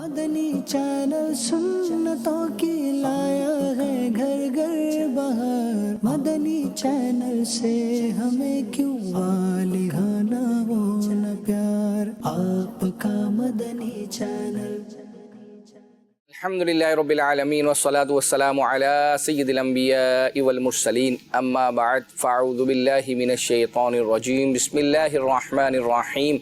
مدنی channel سنتوں کی لایا ہے گھر گھر بہار، مدنی چینل سے ہمیں کیوں والہانہ وہ نہ پیار، آپ کا مدنی چینل۔ الحمدللہ رب العالمین والصلاة والسلام علی سید الانبیاء والمرسلین، اما بعد فاعوذ باللہ من الشیطان الرجیم، بسم اللہ الرحمن الرحیم،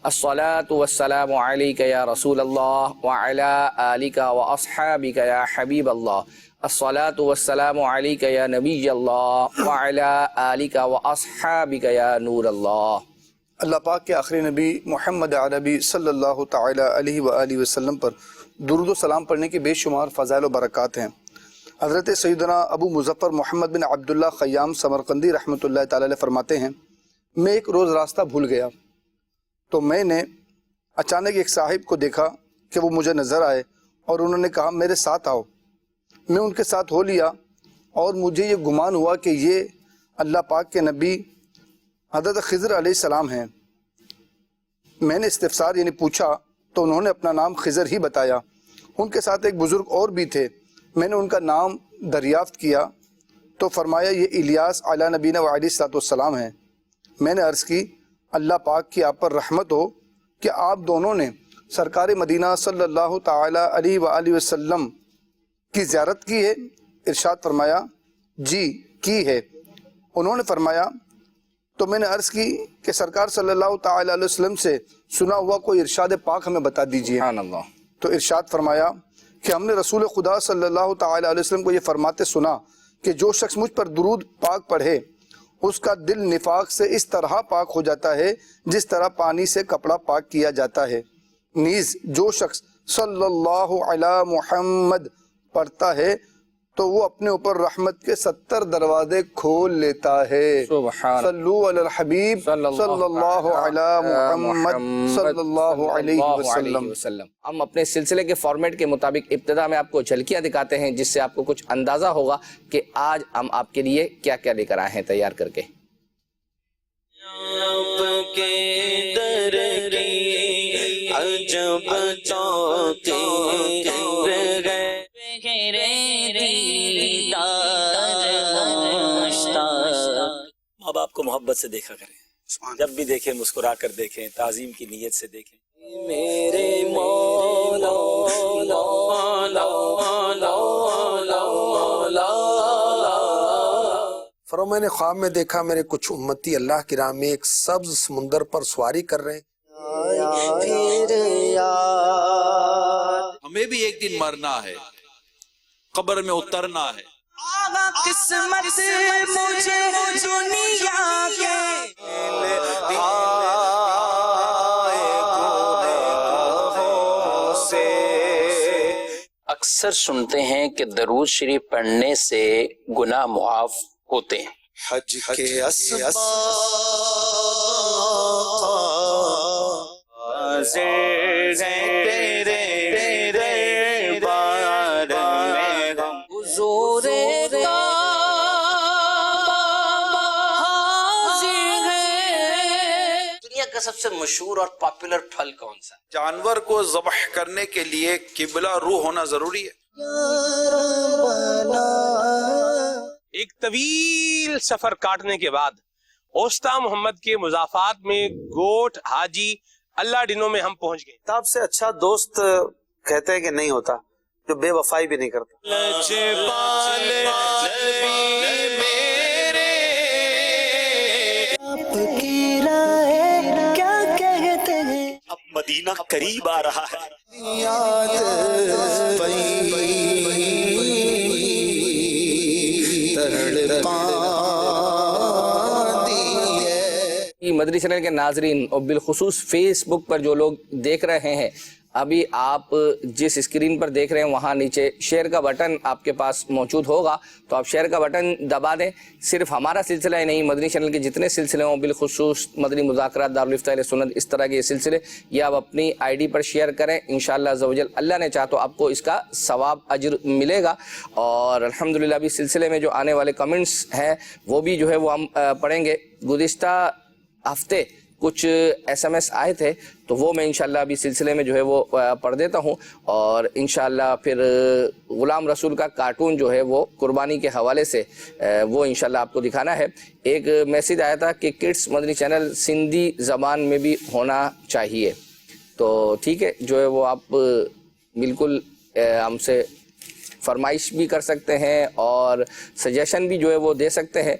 الصلاة والسلام علیک یا رسول اللہ وعلی آلک واصحابک یا حبیب اللہ، الصلاة والسلام علیک یا نبی اللہ وعلی آلک واصحابک یا نور اللہ۔ اللہ پاک کے آخری نبی محمد عربی صلی اللہ تعالی علیہ وآلہ وسلم پر درود و سلام پڑھنے کی بے شمار فضائل و برکات ہیں۔ حضرت سیدنا ابو مظفر محمد بن عبداللہ خیام سمرقندی رحمۃ اللہ تعالی علیہ فرماتے ہیں، میں ایک روز راستہ بھول گیا تو میں نے اچانک ایک صاحب کو دیکھا کہ وہ مجھے نظر آئے اور انہوں نے کہا میرے ساتھ آؤ۔ میں ان کے ساتھ ہو لیا اور مجھے یہ گمان ہوا کہ یہ اللہ پاک کے نبی حضرت خضر علیہ السلام ہیں۔ میں نے استفسار یعنی پوچھا تو انہوں نے اپنا نام خضر ہی بتایا۔ ان کے ساتھ ایک بزرگ اور بھی تھے، میں نے ان کا نام دریافت کیا تو فرمایا یہ الیاس علی نبینا و علیہ السلام ہیں۔ میں نے عرض کی اللہ پاک کی آپ پر رحمت ہو کہ آپ دونوں نے سرکار مدینہ صلی اللہ تعالی علیہ وآلہ وسلم کی زیارت کی ہے؟ ارشاد فرمایا جی کی ہے۔ انہوں نے فرمایا تو میں نے عرض کی کہ سرکار صلی اللہ تعالی علیہ وسلم سے سنا ہوا کوئی ارشاد پاک ہمیں بتا دیجئے۔ سبحان اللہ۔ تو ارشاد فرمایا کہ ہم نے رسول خدا صلی اللہ تعالی علیہ وسلم کو یہ فرماتے سنا کہ جو شخص مجھ پر درود پاک پڑھے اس کا دل نفاق سے اس طرح پاک ہو جاتا ہے جس طرح پانی سے کپڑا پاک کیا جاتا ہے، نیز جو شخص صلی اللہ علی محمد پڑھتا ہے تو وہ اپنے اوپر رحمت کے 70 دروازے کھول لیتا ہے۔ سبحان صلو علی الحبیب صلی اللہ علی محمد صلی اللہ علیہ وسلم۔ ہم اپنے سلسلے کے فارمیٹ کے مطابق ابتدا میں آپ کو جھلکیاں دکھاتے ہیں جس سے آپ کو کچھ اندازہ ہوگا کہ آج ہم آپ کے لیے کیا کیا لے کر آئے ہیں تیار کر کے۔ ماں باپ کو محبت سے دیکھا کریں، جب بھی دیکھیں مسکرا کر دیکھیں، تعظیم کی نیت سے دیکھیں۔ میرے مولا فرمایا میں نے خواب میں دیکھا میرے کچھ امتی اللہ کی راہ میں ایک سبز سمندر پر سواری کر رہے ہیں۔ ہمیں بھی ایک دن مرنا ہے، قبر میں اترنا ہے۔ قسمت مجھے دنیا کے اکثر سنتے ہیں کہ درود شریف پڑھنے سے گناہ معاف ہوتے ہیں۔ حج کے اسباب سب سے مشہور اور پاپولر پھل کون سا ہے؟ جانور کو ذبح کرنے کے لیے قبلہ روح ہونا ضروری ہے۔ ایک طویل سفر کاٹنے کے بعد اوستا محمد کے مضافات میں گوٹ حاجی اللہ ڈنوں میں ہم پہنچ گئے۔ کتاب سے اچھا دوست کہتے ہیں کہ نہیں ہوتا جو بے وفائی بھی نہیں کرتا۔ اب مدینہ قریب آ رہا ہے۔ مدنی چینل کے ناظرین اور بالخصوص فیس بک پر جو لوگ دیکھ رہے ہیں، ابھی آپ جس اسکرین پر دیکھ رہے ہیں وہاں نیچے شیئر کا بٹن آپ کے پاس موجود ہوگا، تو آپ شیئر کا بٹن دبا دیں۔ صرف ہمارا سلسلہ ہی نہیں، مدنی چینل کے جتنے سلسلے ہوں، بالخصوص مدنی مذاکرات، دارالفتہ اہل سنت، اس طرح کے یہ سلسلے، یہ آپ اپنی آئی ڈی پر شیئر کریں۔ انشاءاللہ عز و جل اللہ نے چاہا تو آپ کو اس کا ثواب اجر ملے گا۔ اور الحمدللہ ابھی سلسلے میں جو آنے والے کمنٹس ہیں وہ بھی جو ہے وہ ہم پڑھیں گے۔ گزشتہ ہفتے कुछ SMS आए थे, तो वो मैं इंशाल्लाह अभी सिलसिले में जो है वो पढ़ देता हूँ, और इंशाल्लाह फिर ग़ुलाम रसूल का कार्टून जो है वो कुर्बानी के हवाले से वो इंशाल्लाह आपको दिखाना है। एक मैसेज आया था कि किड्स मदनी चैनल सिंधी ज़बान में भी होना चाहिए, तो ठीक है, जो है वो आप बिल्कुल हमसे फरमाइश भी कर सकते हैं और सजेशन भी जो है वो दे सकते हैं।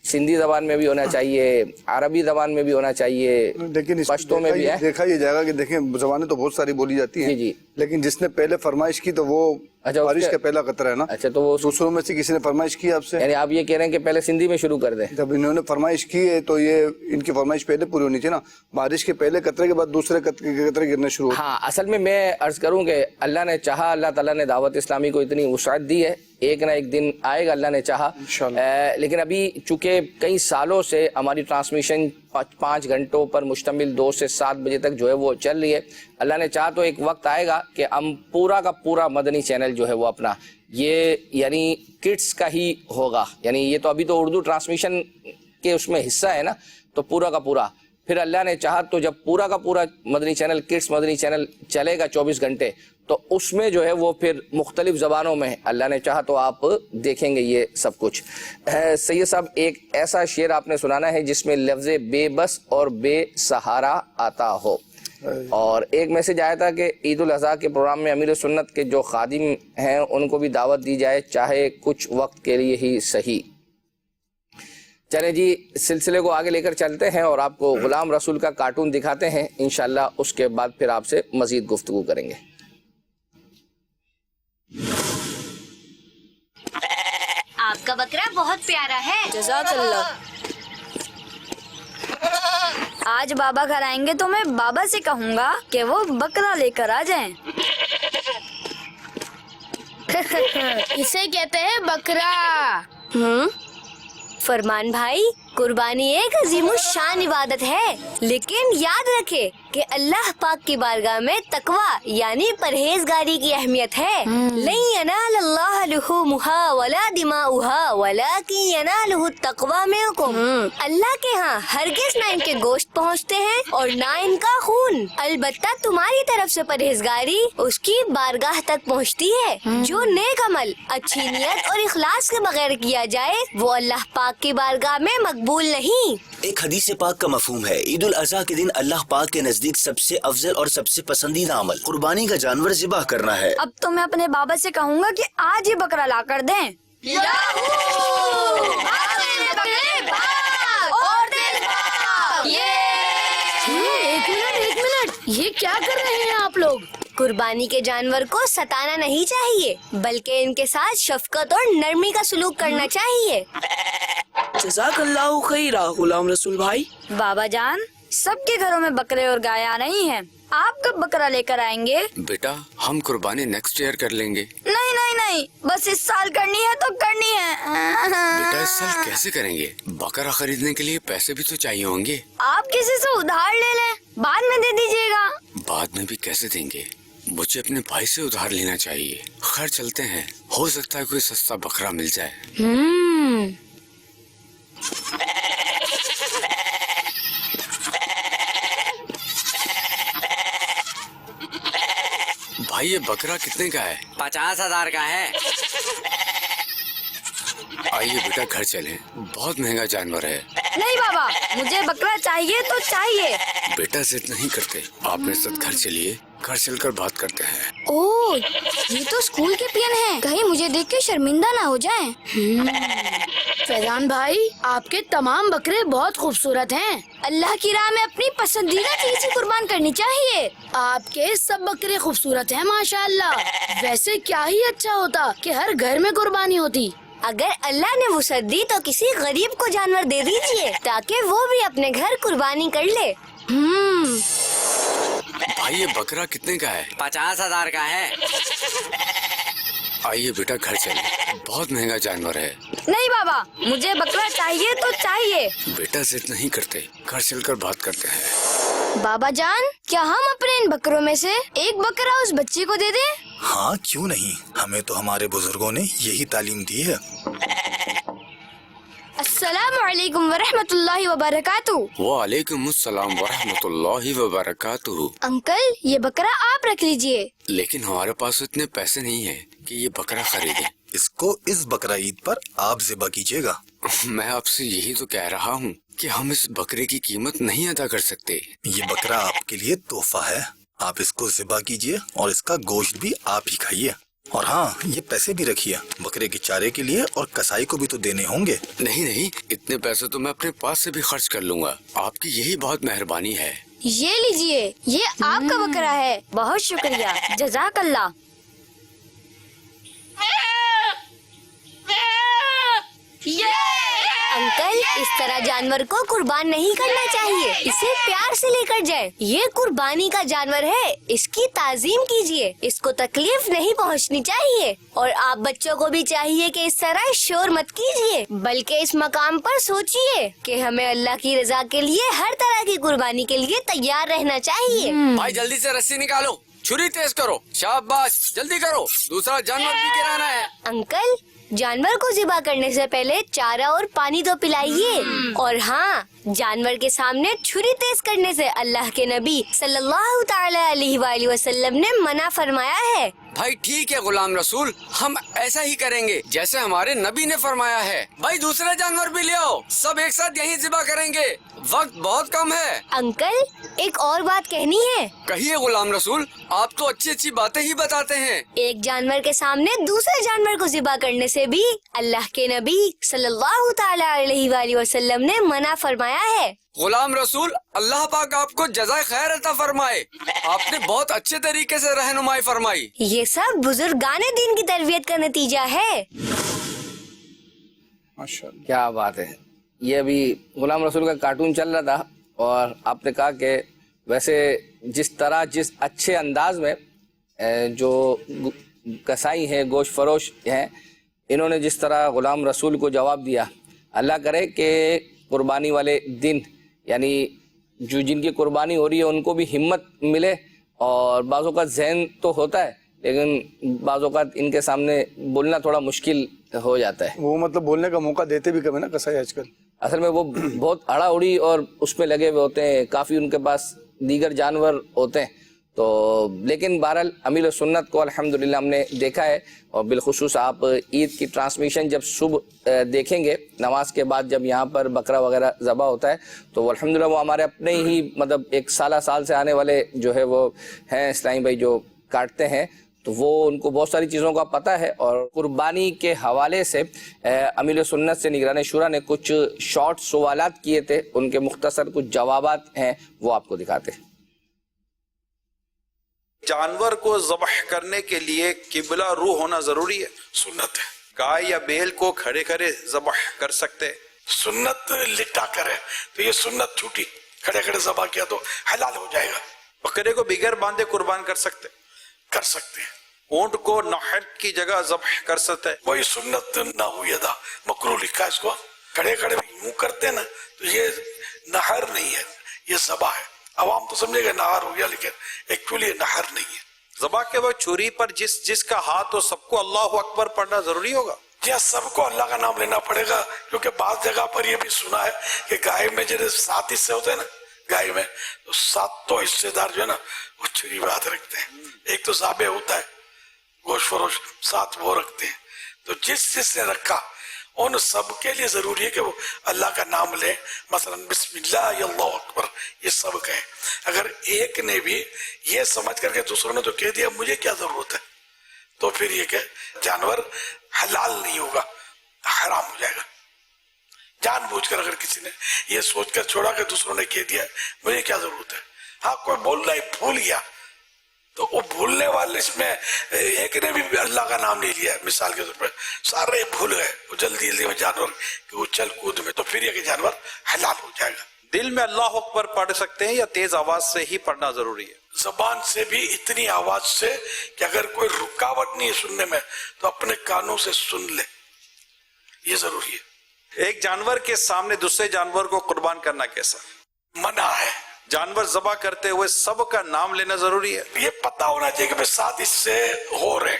सिंधी ज़बान में भी होना चाहिए, अरबी ज़बान में भी होना चाहिए, लेकिन पश्तो में भी है। देखा ये जाएगा कि देखें ज़बानें तो बहुत सारी बोली जाती हैं, जी, लेकिन जिसने पहले फरमाइश की तो वो बारिश का पहला कतरा है ना। अच्छा, तो वो दूसरों में से किसी ने फरमाइश की आपसे, यानी आप ये कह रहे हैं कि पहले सिंधी में शुरू कर दें? जब इन्होंने फरमाइश की है तो ये इनकी फरमाइश पहले पूरी होनी चाहिए ना। बारिश के पहले कतरे के बाद दूसरे कतरे गिरने शुरू। हाँ, असल में मैं अर्ज करूं कि अल्लाह ने चाहा, अल्लाह ताला ने दावत इस्लामी को इतनी वुसअत दी है, एक ना एक दिन आएगा, अल्लाह ने चाहा। लेकिन अभी चूंकि कई सालों से हमारी ट्रांसमिशन 5 घंटों पर मुश्तमिल 2 से 7 बजे तक जो है वो चल रही है, अल्लाह ने चाहा तो एक वक्त आएगा कि हम पूरा का पूरा मदनी चैनल जो है वो अपना ये यानी किड्स का ही होगा। यानी ये तो अभी तो उर्दू ट्रांसमिशन के उसमें हिस्सा है ना, तो पूरा का पूरा फिर अल्लाह ने चाहा तो जब पूरा का पूरा Madani channel, kids Madani channel चलेगा 24 घंटे, तो उसमें जो है वो फिर मुख्तलिफ ज़बानों में अल्लाह ने चाहा तो आप देखेंगे ये सब कुछ। सैयद साहब, एक ऐसा शेर आपने सुनाना है जिसमें लफ्ज़ बेबस और बेसहारा आता हो। और एक मैसेज आया था कि ईद उल अज़हा के प्रोग्राम में अमीर सुन्नत के जो खादिम हैं उनको भी दावत दी जाए, चाहे कुछ वक्त के लिए ही सही। चले जी, सिलसिले को आगे लेकर चलते हैं और आपको ग़ुलाम रसूल का कार्टून दिखाते हैं इंशाल्लाह, उसके बाद फिर आपसे मज़ीद गुफ्तगू करेंगे। आपका बकरा बहुत प्यारा है। जज़ाकल्लाह। आज बाबा घर आएंगे तो मैं बाबा से कहूँगा कि वो बकरा लेकर आ जाएं। इसे कहते हैं बकरा। फरमान भाई, कुर्बानी एक अजीमुश्शान इबादत है, लेकिन याद रखे कि अल्लाह पाक की बारगाह में तकवा यानी परहेजगारी की अहमियत है। नहीं यनालल्लाह लुहुमुहा वला दिमाउहा वलाकिन यनालुहु तक़वा मिनकुम। अल्लाह के यहाँ हरगिज ना इनके गोश्त पहुँचते हैं और ना इनका खून, अलबत्ता तुम्हारी तरफ से परहेजगारी उसकी बारगाह तक पहुँचती है। जो नेक अमल अच्छी नियत और इखलास के बगैर किया जाए वो अल्लाह पाक की बारगाह में मकबूल नहीं। एक हदीस पाक का मफहूम है, ईद उल अज़हा के दिन अल्लाह पाक के नजदीक सबसे अफजल और सबसे पसंदीदा अमल कुर्बानी का जानवर ज़िबा करना है। अब तो मैं अपने बाबा से कहूँगा कि आज ही बकरा ला कर दें। एक मिनट, ये क्या कर रहे हैं आप लोग? कुर्बानी के जानवर को सताना नहीं चाहिए, बल्कि इनके साथ शफकत और नरमी का सलूक करना चाहिए। जज़ाकल्लाहु खैरा गुलाम रसूल भाई। बाबा जान, सबके घरों में बकरे और गाय नहीं हैं। आप कब बकरा लेकर आएंगे? बेटा, हम कुर्बानी नेक्स्ट ईयर कर लेंगे। नहीं नहीं नहीं, बस इस साल करनी है तो करनी है। बेटा, इस साल कैसे करेंगे? बकरा खरीदने के लिए पैसे भी तो चाहिए होंगे। आप किसी से उधार ले लें, बाद में दे दीजिएगा। बाद में भी कैसे देंगे? मुझे अपने भाई से उधार लेना चाहिए। खैर चलते हैं, हो सकता है कोई सस्ता बकरा मिल जाए। भाई, ये बकरा कितने का है? 50,000 का है। आइए बेटा, घर चलें। बहुत महंगा जानवर है। नहीं बाबा, मुझे बकरा चाहिए तो चाहिए। बेटा, जिद नहीं करते, आप मेरे साथ घर चलिए, घर चलकर बात करते हैं। ओह, ये तो स्कूल के पियन हैं, कहीं मुझे देख के शर्मिंदा ना हो जाएं। फैजान भाई, आपके तमाम बकरे बहुत खूबसूरत हैं। अल्लाह की राह में अपनी पसंदीदा चीज कुर्बान करनी चाहिए। आपके सब बकरे खूबसूरत हैं माशाअल्लाह। वैसे क्या ही अच्छा होता कि हर घर में कुर्बानी होती। अगर अल्लाह ने वुसअत दी तो किसी गरीब को जानवर दे दीजिए ताकि वो भी अपने घर कुर्बानी कर ले। भाई, ये बकरा कितने का है? 50,000 का है। आइए बेटा, घर चलें। बहुत महंगा जानवर है। नहीं बाबा, मुझे बकरा चाहिए तो चाहिए। बेटा, जिद नहीं करते, घर चलकर बात करते हैं। बाबा जान, क्या हम अपने इन बकरों में से एक बकरा उस बच्चे को दे दें? हाँ, क्यों नहीं, हमें तो हमारे बुजुर्गों ने यही तालीम दी है। अस्सलाम वालेकुम वरहमतुल्लाहि वबरकातुह। वालेकुम अस्सलाम वरहमतुल्लाहि वबरकातुहू। अंकल ये बकरा आप रख लीजिए। लेकिन हमारे पास इतने पैसे नहीं है कि ये बकरा खरीदे। इसको इस बकरा ईद पर आप ज़िबा कीजिएगा। मैं आपसे यही तो कह रहा हूँ कि हम इस बकरे की कीमत नहीं अदा कर सकते। ये बकरा आपके लिए तोहफा है, आप इसको ज़िबा कीजिए और इसका गोश्त भी आप ही खाइए। और हाँ, ये पैसे भी रखिए बकरे के चारे के लिए, और कसाई को भी तो देने होंगे। नहीं नहीं, इतने पैसे तो मैं अपने पास से भी खर्च कर लूँगा। आपकी यही बहुत मेहरबानी है। ये लीजिए, ये आपका बकरा है। बहुत शुक्रिया, जज़ाकल्लाह। अंकल इस तरह जानवर को कुर्बान नहीं करना चाहिए, इसे प्यार से लेकर जाए। ये कुर्बानी का जानवर है, इसकी ताज़ीम कीजिए, इसको तकलीफ नहीं पहुंचनी चाहिए। और आप बच्चों को भी चाहिए कि इस तरह शोर मत कीजिए, बल्कि इस मकाम पर सोचिए कि हमें अल्लाह की रजा के लिए हर तरह की कुर्बानी के लिए तैयार रहना चाहिए। भाई जल्दी से रस्सी निकालो, छुरी तेज करो, शाबाश, जल्दी करो, दूसरा जानवर भी गिराना है। अंकल जानवर को ज़िबा करने से पहले चारा और पानी तो पिलाइए। और हाँ, जानवर के सामने छुरी तेज करने से अल्लाह के नबी सल्लल्लाहु ताला अलैहि वसल्लम ने मना फरमाया है। भाई ठीक है गुलाम रसूल, हम ऐसा ही करेंगे जैसे हमारे नबी ने फरमाया है। भाई दूसरा जानवर भी ले आओ, सब एक साथ यहीं ज़िबा करेंगे, वक्त बहुत कम है। अंकल एक और बात कहनी है। कहिए गुलाम रसूल, आप तो अच्छी अच्छी बातें ही बताते हैं। एक जानवर के सामने दूसरे जानवर को ज़िबा करने से भी अल्लाह के नबी सल्लल्लाहु ताला अलैहि वसल्लम ने मना फरमाया है। गुलाम रसूल, अल्लाह पाक आपको जज़ाए खैर अता फरमाए, आपने बहुत अच्छे तरीके से रहनुमाई फरमाई। ये सब बुजुर्गाने दीन की तरबियत का नतीजा है। माशाअल्लाह, क्या बात है। ये अभी गुलाम रसूल का कार्टून चल रहा था और आपने कहा कि वैसे जिस तरह जिस अच्छे अंदाज में जो कसाई हैं, गोश्त फरोश हैं, इन्होंने जिस तरह गुलाम रसूल को जवाब दिया, अल्लाह करे कि कुर्बानी वाले दिन यानी जो जिनकी कुर्बानी हो रही है उनको भी हिम्मत मिले। और बाज़ों का जहन तो होता है, लेकिन बाज़ों का इनके सामने बोलना थोड़ा मुश्किल हो जाता है। वो मतलब बोलने का मौका देते भी कम है ना कसाई आजकल। असल में वो बहुत अड़ा उड़ी और उसमें लगे हुए होते हैं, काफ़ी उनके पास दीगर जानवर होते हैं। तो लेकिन बहरहाल अमील सुन्नत को अल्हम्दुलिल्लाह हमने देखा है। और बिलखुसूस आप ईद की ट्रांसमिशन जब सुबह देखेंगे नमाज के बाद, जब यहाँ पर बकरा वगैरह ज़बा होता है, तो अल्हम्दुलिल्लाह वो हमारे अपने ही मतलब एक साल से आने वाले जो है वो हैं इस्लामी भाई जो काटते हैं, तो वो उनको बहुत सारी चीज़ों का पता है। और कुर्बानी के हवाले से अमील सुन्नत से निगरान शुरा ने कुछ शॉर्ट सवालात किए थे, उनके मुख्तसर कुछ जवाबात हैं, वो आपको दिखाते हैं। जानवर को ज़बह करने के लिए किबला रूह होना जरूरी है? सुन्नत है। गाय या बैल को खड़े खड़े ज़बह कर सकते हैं? सुन्नत लिटा करे तो ये सुन्नत छूटी, खड़े खड़े ज़बह किया तो हलाल हो जाएगा। बकरे को बिगर बांधे कुर्बान कर सकते हैं। ऊंट को नहर की जगह ज़बह कर सकते हैं? वही सुन्नत ना हुई अदा, मकरूह लिखा है इसको। खड़े खड़े यूं करते ना तो ये नहर नहीं है, ये ज़बह है। अवाम तो समझेगा नहर हो गया, लेकिन एक्चुअली नहर नहीं है। ज़बह के वक्त छुरी पर जिसका हाथ हो सबको अल्लाह अकबर पढ़ना जरूरी होगा? या सबको अल्लाह का नाम लेना पड़ेगा, क्योंकि बात जगह पर ये भी सुना है कि गाय में जैसे 7 हिस्से होते हैं ना, गाय में तो 7 हिस्सेदार जो है ना वो छुरी में हाथ रखते हैं। एक तो ज़ाबे होता है गोश्त फरोश, 7 वो रखते हैं। तो जिसने रखा उन सब के लिए जरूरी है कि वो अल्लाह का नाम ले, मसलन बिस्मिल्लाह अल्लाहु अकबर, ये सब कहे। अगर एक ने भी ये समझ करके दूसरों ने तो कह दिया मुझे क्या जरूरत है, तो फिर ये कह जानवर हलाल नहीं होगा, हराम हो जाएगा। जानबूझकर अगर किसी ने ये सोचकर छोड़ा कि दूसरों ने कह दिया मुझे क्या जरूरत है, हाँ कोई बोल रहा है भूल गया, तो वो भूलने वाले इसमें एक ने भी अल्लाह का नाम नहीं लिया, मिसाल के तौर पर सारे भूल गए, वो जल्दी जल्दी में जानवर कि उछल कूद में, तो फिर ये जानवर हलाल हो जाएगा। दिल में अल्लाह अकबर पढ़ सकते हैं या तेज आवाज से ही पढ़ना जरूरी है? जबान से भी इतनी आवाज से कि अगर कोई रुकावट नहीं है सुनने में तो अपने कानों से सुन ले, ये जरूरी है। एक जानवर के सामने दूसरे जानवर को कुर्बान करना कैसा मना है? जानवर ज़बह करते हुए सबका नाम लेना जरूरी है? ये पता होना चाहिए कि 7 हिस्से हो रहे,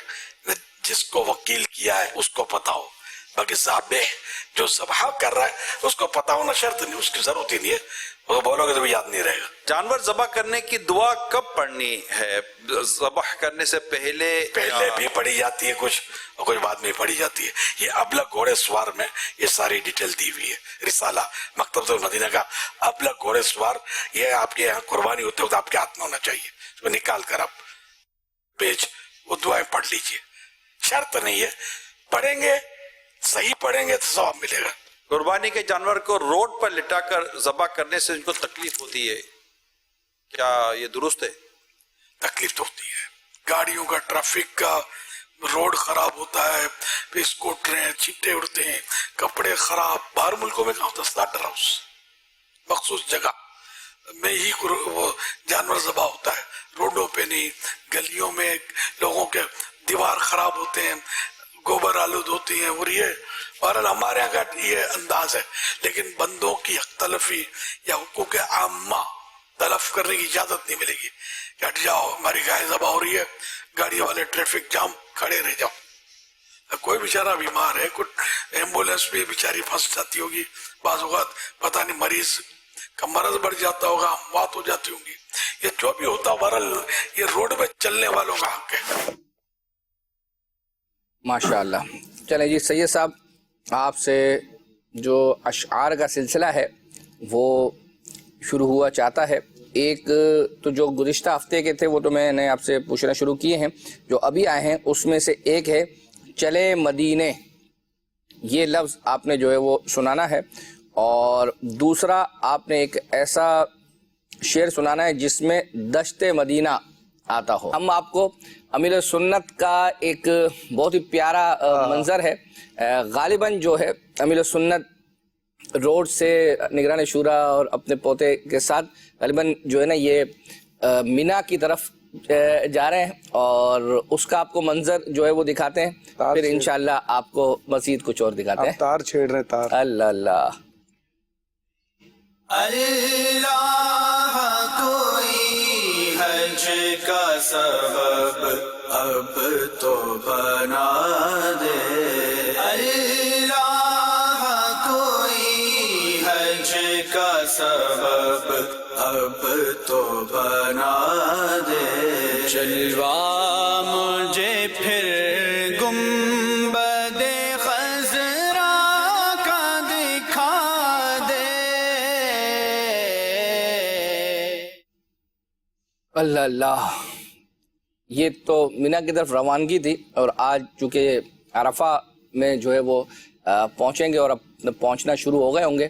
जिसको वकील किया है उसको पता हो, बाकी साहब जो ज़बह कर रहा है उसको पता होना शर्त नहीं, उसकी जरूरत ही नहीं है, वो बोलोगे तो भी याद नहीं रहेगा। जानवर ज़बह करने की दुआ कब पढ़नी है? ज़बह करने से पहले भी पढ़ी जाती है कुछ, और कुछ बाद में पढ़ी जाती है। ये अबलग घोड़े सवार में ये सारी डिटेल दी हुई है। रिसाला मकतब मदीना का अबलग घोड़े सवार, ये आपके यहाँ कुर्बानी होते वक्त आपके हाथ में होना चाहिए, उसको निकाल कर आप पेज वो दुआएं पढ़ लीजिए। शर्त नहीं है, पढ़ेंगे सही पढ़ेंगे तो सवाब मिलेगा। कुर्बानी के जानवर को रोड पर लिटाकर ज़बह करने से उनको तकलीफ होती है, क्या ये दुरुस्त है? तकलीफ तो होती है, गाड़ियों का, ट्रैफिक का, रोड खराब होता है, फिर स्कूटरें छींटे उड़ते हैं, कपड़े खराब। बाहर मुल्कों में कहाँ होता, स्लाटर हाउस मखसूस जगह में ही वो जानवर ज़बह होता है, रोडों पे नहीं, गलियों में लोगों के दीवार खराब होते हैं, गोबर आलूद होती हैं, और ये बहरहाल हमारे यहाँ का ये अंदाज है। लेकिन बंदों की तलफी या हुकूक आम्मा तलफ करने की इजाजत नहीं मिलेगी कि हट जाओ हमारी गाय ज़बह हो रही है, गाड़ी वाले ट्रैफिक जाम खड़े रह जाओ। कोई बेचारा बीमार है, कुछ एम्बुलेंस भी बेचारी फंस जाती होगी, बाज़ औक़ात पता नहीं मरीज का मर्ज बढ़ जाता होगा, मौत हो जाती होगी। ये जो भी होता बहरहाल ये रोड पे चलने वालों का हक है। माशाअल्लाह। चलें जी, सैयद साहब आपसे जो अशआर का सिलसिला है वो शुरू हुआ चाहता है। एक तो जो गुज़िश्ता हफ्ते के थे वो तो मैंने आपसे पूछना शुरू किए हैं, जो अभी आए हैं उसमें से एक है चले मदीने, ये लफ्ज़ आपने जो है वो सुनाना है, और दूसरा आपने एक ऐसा शेर सुनाना है जिसमें दश्ते मदीना आता हो। हम आपको अमीर सुन्नत का एक बहुत ही प्यारा मंजर है, गालिबन जो है अमीर सुन्नत रोड से निगरान शूरा और अपने पोते के साथ गालिबन जो है ना ये मीना की तरफ जा रहे हैं, और उसका आपको मंजर जो है वो दिखाते हैं, फिर इंशाल्लाह आपको मजीद कुछ और दिखाते हैं। तार छेड़ रहे, तार। अल्लाह अल्लाह अल्लाह कोई हज का सबब अब तो बना दे, अल्लाह कोई हज का सबब अब तो बना दे, चलवा मुझे फिर गुंबदे खज़रा का दिखा दे। अल्लाह अल्लाह। ये तो मीना की तरफ रवानगी थी, और आज चूँकि अरफा में जो है वो पहुँचेंगे और अब पहुँचना शुरू हो गए होंगे,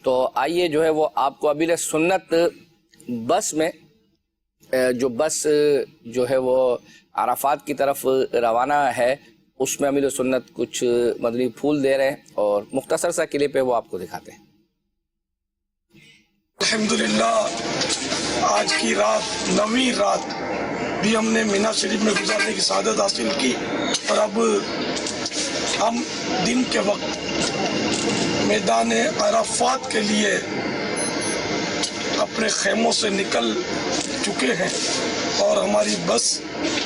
तो आइए जो है वो आपको अबील सुन्नत बस में जो बस जो है वो अराफात की तरफ रवाना है उसमें अमीर सुन्नत कुछ मदनी फूल दे रहे हैं, और मुख्तसर सा क्लिप है वो आपको दिखाते हैं। अल्हम्दुलिल्लाह आज की रात, नवीं रात भी हमने मीना शरीफ में गुजारने की सआदत हासिल की, और अब हम दिन के वक्त मैदान अराफात के लिए अपने खेमों से निकल चुके हैं, और हमारी बस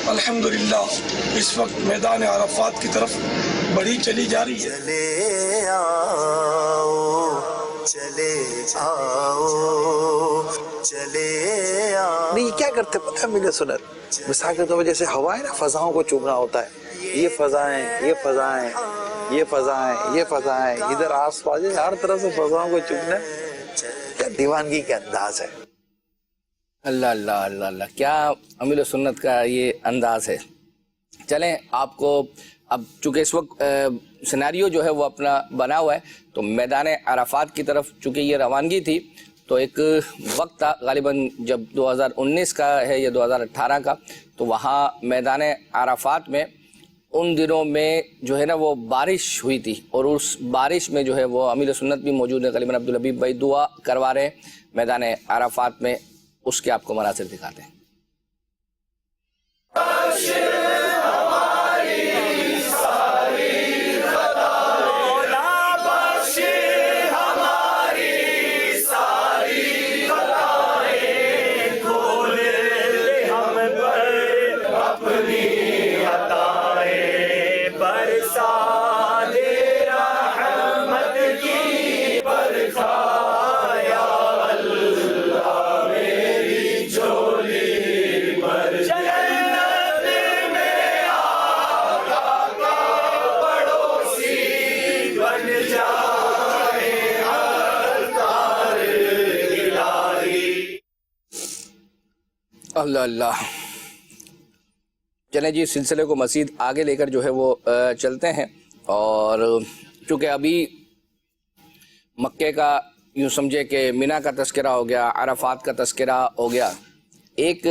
अल्हम्दुलिल्लाह इस वक्त मैदान अराफात की तरफ बढ़ी चली जा रही है। चले आओ, चले आओ, चले आओ। नहीं, क्या करते पता है मिले सुनत, मिसाल के तौर पर जैसे हवा है ना, फजाओं को चूमना होता है, ये फजाएं, ये फजाएं, ये फजाएं, ये फजाएं, इधर आस पास हर तरफ से फजाओं को चूमना, क्या दीवानगी के अंदाज है। अल्लाह अल्लाह अल्लाह अल्लाह, क्या अमीर सुन्नत का ये अंदाज है। चलें आपको अब चूँकि इस वक्त सिनेरियो जो है वो अपना बना हुआ है, तो मैदान अराफात की तरफ चूँकि ये रवानगी थी, तो एक वक्त था गालिबन जब 2019 का है या 2018 का, तो वहाँ मैदान अराफात में उन दिनों में जो है ना वो बारिश हुई थी, और उस बारिश में जो है वो अमीर सुन्नत भी मौजूद है, गालिबन अब्दुल हबीब भाई दुआ करवा रहे हैं मैदान अराफात में, उसके आपको मनासिर दिखाते हैं। अपनी अताए बरसा दे। अल्लाह अल्लाह। चलें जी, सिलसिले को मज़ीद आगे लेकर जो है वो चलते हैं। और चूँकि अभी मक्के का यूँ समझे कि मिना का तस्करा हो गया, अराफात का तस्करा हो गया, एक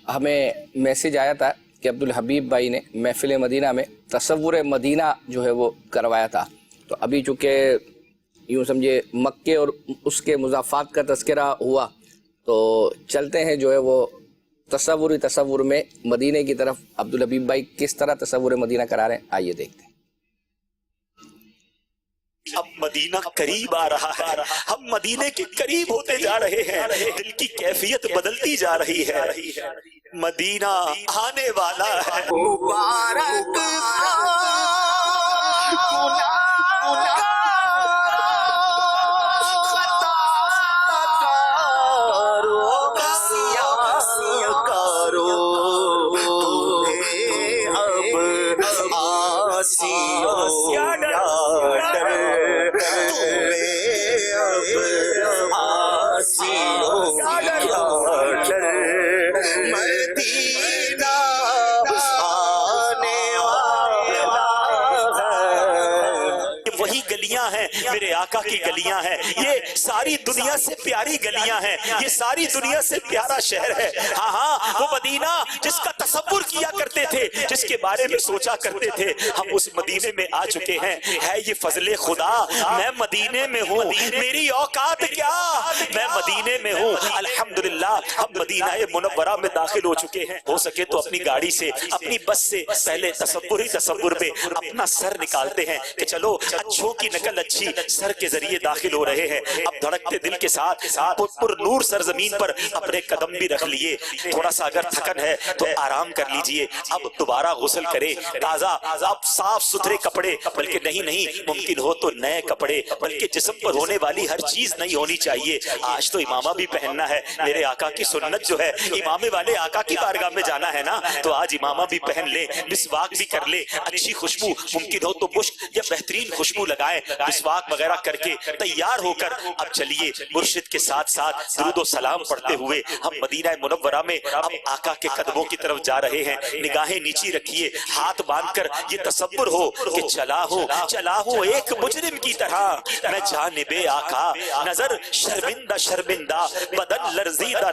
हमें मैसेज आया था कि अब्दुल हबीब भाई ने महफिल मदीना में तसव्वुर मदीना जो है वो करवाया था। तो अभी चूँकि यूँ समझे मक्के और उसके मुज़ाफ़ात का तस्करा हुआ, तो चलते हैं जो है वो तसव्वुर में मदीने की तरफ। अब्दुल हबीब भाई किस तरह तसव्वुर मदीना करा रहे हैं, आइए देखते हैं। अब मदीना करीब आ रहा है, हम मदीने के करीब होते जा रहे हैं, दिल की कैफियत बदलती जा रही है। मदीना आने वाला है। मुबारक वही गलियां हैं, मेरे आका की गलियां हैं, ये सारी दुनिया से प्यारी गलियां हैं, ये सारी दुनिया से प्यारा शहर है। हाँ हाँ, वो मदीना जिसका तसव्वुर किया करते थे, जिसके बारे में सोचा करते थे, हम उस मदीने में आ चुके हैं। है ये फजले खुदा, मैं मदीने में हूँ, मेरी औकात क्या, मैं मदीने में हूँ। अल्हम्दुलिल्लाह, हम मदीना मुनव्वरा में दाखिल हो चुके हैं। हो सके तो अपनी गाड़ी से, अपनी बस से पहले तसव्वुर में अपना सर निकालते हैं कि चलो अच्छों की नकल अच्छी सर के जरिए दाखिल हो रहे हैं। अब धड़कते दिल के साथ नूर सरजमीन पर अपने कदम भी रख लिए। थोड़ा सा अगर थकन है तो आराम कर लीजिए। अब दोबारा गुस्ल करें, ताजा अब साफ सुथरे कपड़े, बल्कि नहीं मुमकिन हो तो नए कपड़े, बल्कि जिस्म पर होने वाली हर चीज नहीं होनी चाहिए। आज तो इमामा भी पहनना है, मेरे आका की सुन्नत जो है, इमामे वाले आका की बारगाह में जाना है ना, तो आज इमामा भी पहन ले, मिसवाक भी कर ले, अच्छी खुशबू, मुमकिन हो तो मुश्क या बेहतरीन खुशबू लगाए, मिसवाक वगैरह करके तैयार होकर अब चलिए मुर्शिद के साथ साथ दुरूद व सलाम पढ़ते हुए हम मदीना मुनव्वरा में अब आका के कदमों की तरफ जा रहे हैं। निगाहें नीची रखिए, हाथ बांधकर ये तसव्वुर हो कि चला हूँ एक मुजरिम की तरह, मैं जानिबे आका, नजर शर्मिंदा, बदन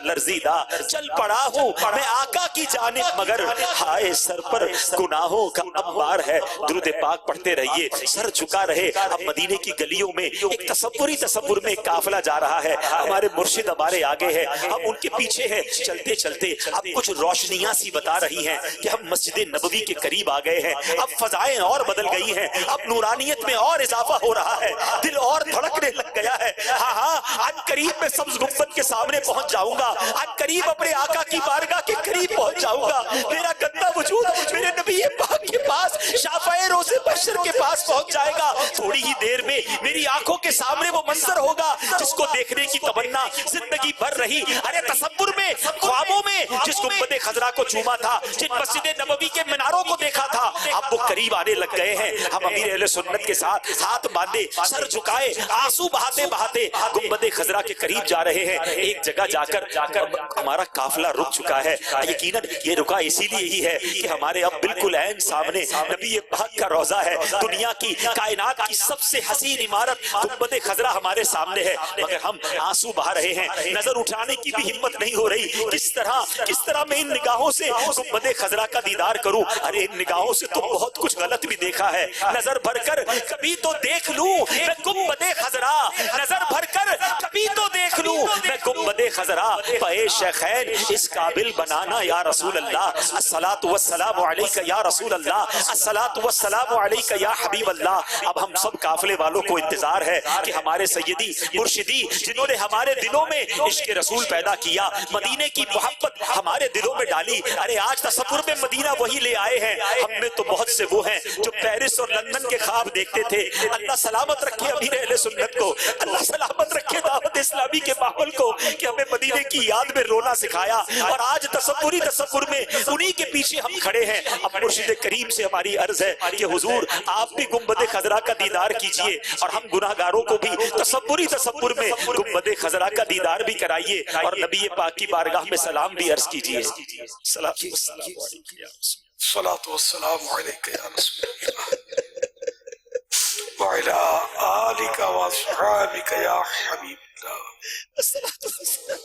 लर्जीदा, चल पड़ा हूँ मैं आका की जानिब, मगर हाय सर पर गुनाहों का अंबार है। दुरूद पाक पढ़ते रहिए, सर झुका रहे। अब मदीने की गलियों में एक तसव्वुर में काफिला जा रहा है। हमारे मुर्शिद हमारे आगे है, हम उनके पीछे हैं। चलते चलते अब कुछ रोशनियां सी बता रही हैं कि हम मस्जिद नबवी के करीब आ गए हैं। अब फजाएं और बदल गई हैं, अब नूरानियत में और इजाफा हो रहा है, दिल और धड़कने लग गया है। हाँ, आज करीब में सब्ज गुंबद के सामने पहुंच जाऊंगा, आज करीब अपने आका की बारगाह के करीब पहुंच जाऊंगा। मेरा गंदा वजूद मेरे नबी पाक के पास, शाफ़ए रोज़े बशर के पास पहुंच जाएगा। थोड़ी ही देर में मेरी आंखों के सामने वो मंजर होगा जिसको देखने की तमन्ना जिंदगी भर रही। अरे तसव्वुर में, ख्वाबों में जिस गुंबद खजरा को चूमा था, जिन मस्जिद नबवी के मीनारों को देखा था, अब वो करीब आने लग गए हैं। हम अमीर अहले सुन्नत के साथ हाथ बांधे, सर झुकाए, आंसू बहाते बहाते गुंबद खजरा के करीब जा रहे हैं। एक जगह जाकर हमारा काफिला रुक चुका है। यकीनन ये रुका इसीलिए ही है कि हमारे अब बिल्कुल ऐन सामने नबी पाक का रोजा है। दुनिया की, कायनात की सबसे हसीन इमारत गुंबद खजरा हमारे सामने है, मगर हम आंसू बहा रहे हैं, नजर उठाने की भी हिम्मत नहीं हो रही। किस तरह मैं इन निगाहों से गुंबद खजरा का दीदार करूं? अरे इन निगाहों से तो बहुत कुछ गलत भी देखा है। नजर भरकर कभी तो देख लूं मैं गुंबद खजरा, नजर भरकर कभी तो देख लूं मैं गुंबद खजरा। पे शेखैन इस काबिल बनाना या रसूल अल्लाह, अस्सलातु वस्सलामु अलैका या रसूल अल्लाह, अस्सलातु वस्सलामु अलैका या हबीब अल्लाह। अब हम सब काफिले वालों को इंतजार है कि हमारे सैयदी मुर्शिदी, जिन्होंने हमारे दिलों में इश्क रसूल पैदा किया, मदीने की मोहब्बत हमारे दिलों में डाली, अरे आज तसव्वुर में मदीना वही ले आए हैं। हम में तो बहुत से वो हैं जो पेरिस और लंदन के ख्वाब देखते थे। अल्लाह सलामत रखे अमीर अहले सुन्नत को, अल्लाह सलामत रखे दावत اسلامی کے ماحول کو کہ ہمیں مدینے کی یاد میں رونا سکھایا، اور آج تصور میں انہی کے پیچھے ہم کھڑے ہیں۔ اب مرشد کریم سے ہماری عرض ہے کہ حضور آپ بھی گنبد خضرا کا دیدار کیجئے، اور ہم گناہگاروں کو بھی تصور میں گنبد خضرا کا دیدار بھی کرائیے، اور نبی پاک کی بارگاہ میں سلام بھی عرض کیجئے۔ الصلاة والسلام علیک یا رسول اللہ وعلا آلک واصحابک یا حبیب اللہ،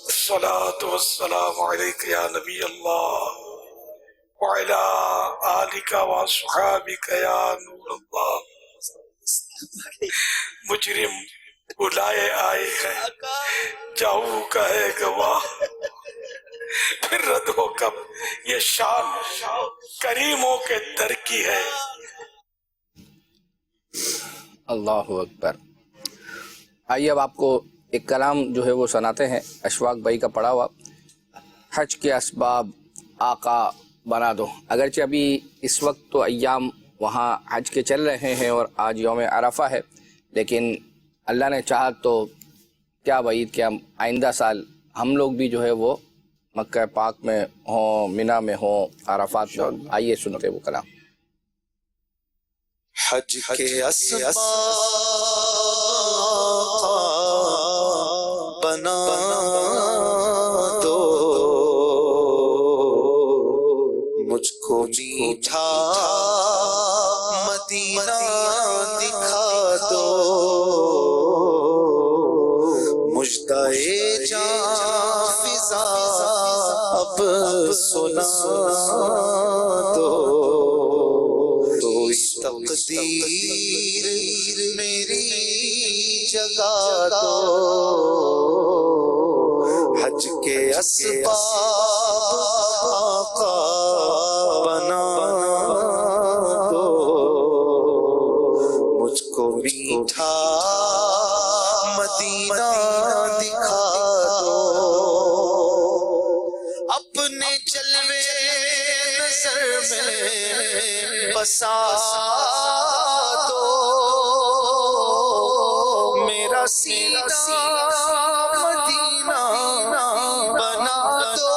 الصلاة والسلام علیک یا نبی اللہ وعلا آلک واصحابک یا نور اللہ۔ مجرم بلائے آئے ہیں، جاؤ کہے گواہ، پھر رد ہو کب یہ شان کریموں کے در کی ہے۔ اللہ اکبر۔ آئیے اب آپ کو ایک کلام جو ہے وہ سناتے ہیں اشفاق بھائی کا پڑھا ہوا۔ حج کے اسباب آقا بنا دو۔ اگرچہ ابھی اس وقت تو ایام وہاں حج کے چل رہے ہیں اور آج یوم عرفہ ہے، لیکن اللہ نے چاہا تو کیا بعید کہ ہم آئندہ سال ہم لوگ بھی جو ہے وہ مکہ پاک میں ہوں، منی میں ہوں، عرفات میں ہوں۔ آئیے سنتے وہ کلام۔ حج کے اسباب بنا دو، مجھ کو میٹھا مدینہ دکھا دو، مجدائے جاں فضا اب سنا دو، تقدیر میری جگا دو، حج کے اسباب آقا بنا دو، مجھ کو میٹھا مدینہ دکھا دو، اپنے جلوے نظر میں بسا دو، میرا سینہ مدینہ بنا دو،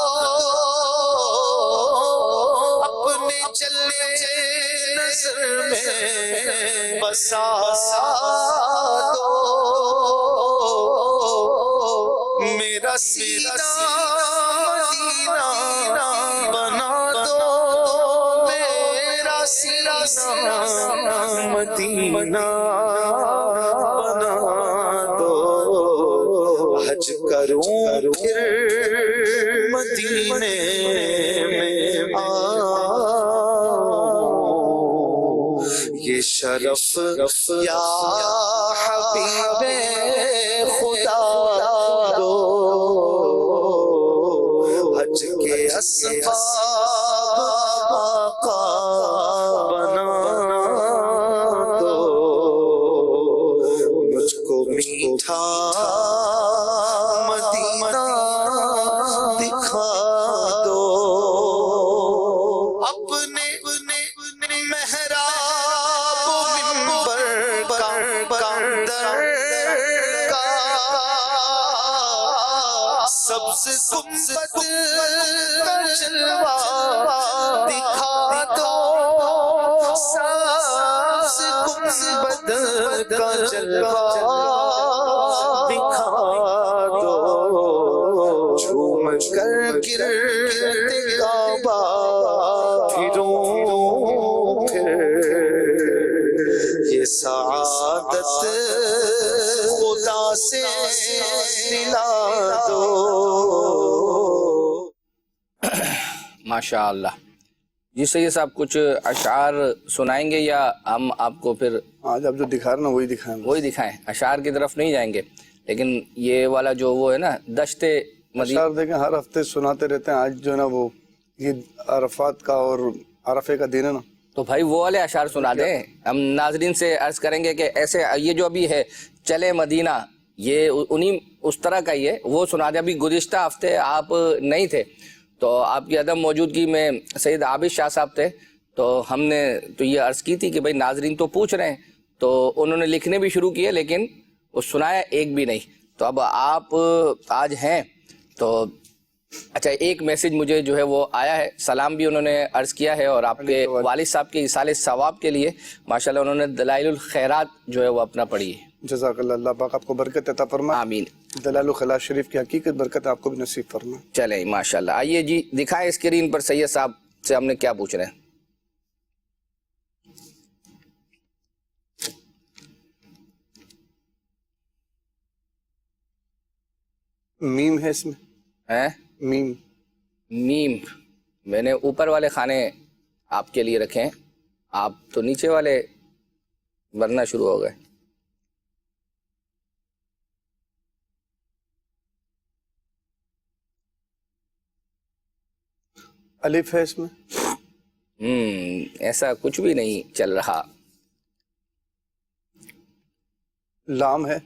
اپنے جلوے نظر میں بسا دو، میرا سینہ مدینہ بنا دو، میرا سینہ مدینہ بنا دو، حج کروں پھر مدینے میں آؤں، یہ شرف یا حبیب خدا دو، حج کے اسباب آقا بنا دو، مجھ کو میٹھا مدینہ دکھا دو، اپنے محراب منبر کا در کا سبز گنبد کا جلوہ دکھا دو، سبز گنبد کا جلوہ دکھا دو، جھوم کر گرد کعبہ پھروں پھر، یہ سعادت خدا سے دلا دو۔ ماشاء اللہ۔ جی سید صاحب کچھ اشعار سنائیں گے یا ہم آپ کو پھر آج آپ جو دکھا رہے ہیں وہی دکھائیں؟ وہی دکھائیں، اشعار کی طرف نہیں جائیں گے، لیکن یہ والا جو وہ ہے نا دشت مدینہ، اشعار دیکھیں ہر ہفتے سناتے رہتے ہیں، آج جو ہے نا وہ یہ عرفات کا اور عرفے کا دن ہے نا، تو بھائی وہ والے اشعار سنا دیں۔ ہم ناظرین سے عرض کریں گے کہ ایسے یہ جو ابھی ہے چلے مدینہ، یہ انہی اس طرح کا ہی ہے، وہ سنا دیں۔ ابھی گزشتہ ہفتے آپ نہیں تھے تو آپ کی عدم موجودگی میں سید عابد شاہ صاحب تھے، تو ہم نے تو یہ عرض کی تھی کہ بھائی ناظرین تو پوچھ رہے ہیں، تو انہوں نے لکھنے بھی شروع کیے لیکن وہ سنایا ایک بھی نہیں۔ تو اب آپ آج ہیں تو اچھا ایک میسج مجھے جو ہے وہ آیا ہے, سلام بھی انہوں نے عرض کیا ہے, اور آپ کے والد صاحب کے ایصال ثواب کے لیے ماشاءاللہ انہوں نے دلائل الخیرات جو ہے وہ اپنا پڑھی ہے. جزاک اللہ, اللہ پاک آپ کو برکت عطا فرمائے. آمین. دلائل الخیرات شریف کی حقیقت برکت آپ کو بھی نصیب فرمائے. چلیں ماشاءاللہ. آئیے جی دکھائیں اسکرین پر سید صاحب سے ہم نے کیا پوچھ رہے ہیں. میم ہے اس میں ہیں میم میں نے اوپر والے کھانے آپ کے لیے رکھے ہیں, آپ تو نیچے والے بھرنا شروع ہو گئے. الف ہے اس میں ایسا کچھ بھی نہیں چل رہا. لام ہے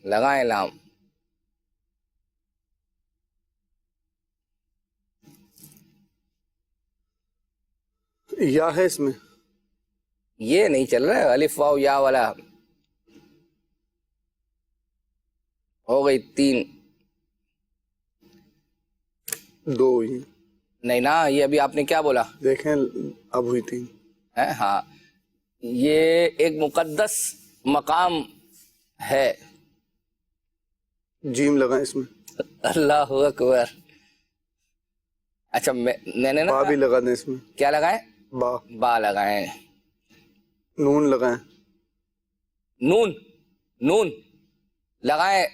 لگائیں لام. یا ہے اس میں, یہ نہیں چل رہا ہے. الف واو یا والا ہو گئی 3 2 ہوئی. نہیں نا, یہ ابھی آپ نے کیا بولا دیکھیں اب ہوئی 3. ہاں یہ ایک مقدس مقام ہے. جیم لگائیں اس میں. اللہ اکبر. اچھا میں نے نا با بھی لگا دیں اس میں. کیا لگائیں؟ با لگائیں. نون لگائیں. نون لگائیں.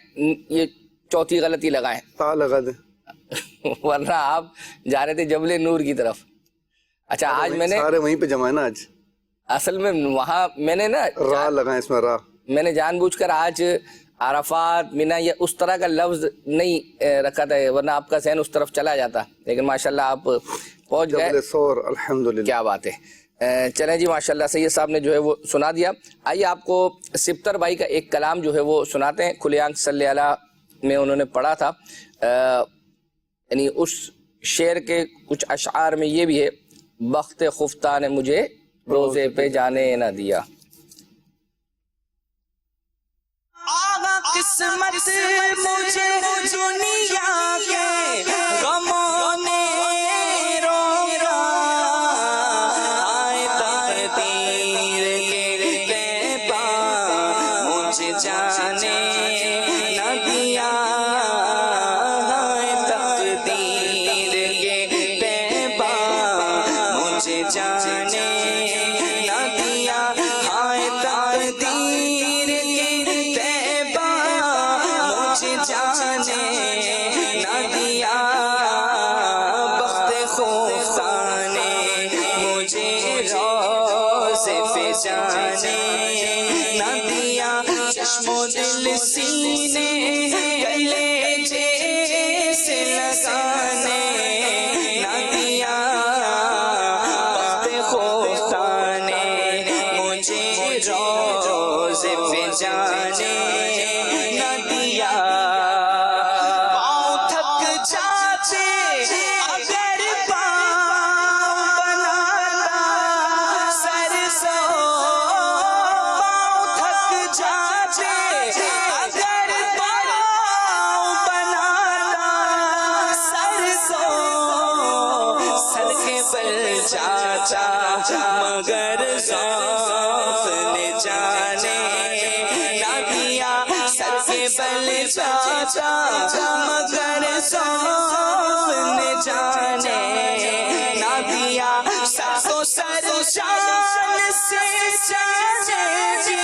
یہ چوتھی غلطی لگائیں. تا لگا دیں ورنہ آپ جا رہے تھے جبل نور کی طرف. اچھا آج میں نے سارے وہیں پہ جمع ہے نا. آج اصل میں وہاں میں نے نا را لگائیں اس میں. را میں نے جان بوجھ کر آج عرفات مینا یا اس طرح کا لفظ نہیں رکھا تھا, ورنہ آپ کا ذہن اس طرف چلا جاتا, لیکن ماشاءاللہ آپ پہنچ گئے. الحمدللہ. کیا بات ہے. چلیں جی ماشاءاللہ سید صاحب نے جو ہے وہ سنا دیا. آئیے آپ کو سپتر بھائی کا ایک کلام جو ہے وہ سناتے ہیں. کھلے آنکھ صلی علیہ میں انہوں نے پڑھا تھا, یعنی اس شعر کے کچھ اشعار میں یہ بھی ہے, بخت خفتہ نے مجھے روزے پہ جانے نہ دیا. آغا قسمت مجھے دنیا کے غموں نے روکا, آئے تقدیر کے پیپا مجھے جانے نہ دیا, آئے تقدیر کے پیپا مجھے جانے نہ دیا, آئے تقدیر جانے نہ دیا, بخت خفتہ نے مجھے روزے پہ جانے نہ دیا, چشم و دل سینے گلے جیسے لگانے نہ دیا, بخت خفتہ نے مجھے روزے پہ جانے نہ دیا. مگر ذوق نے جانے نہ دیا, سر کے بل چاچا مگر ذوق نے جانے نہ دیا, ساتوں سر شان سے جانے جی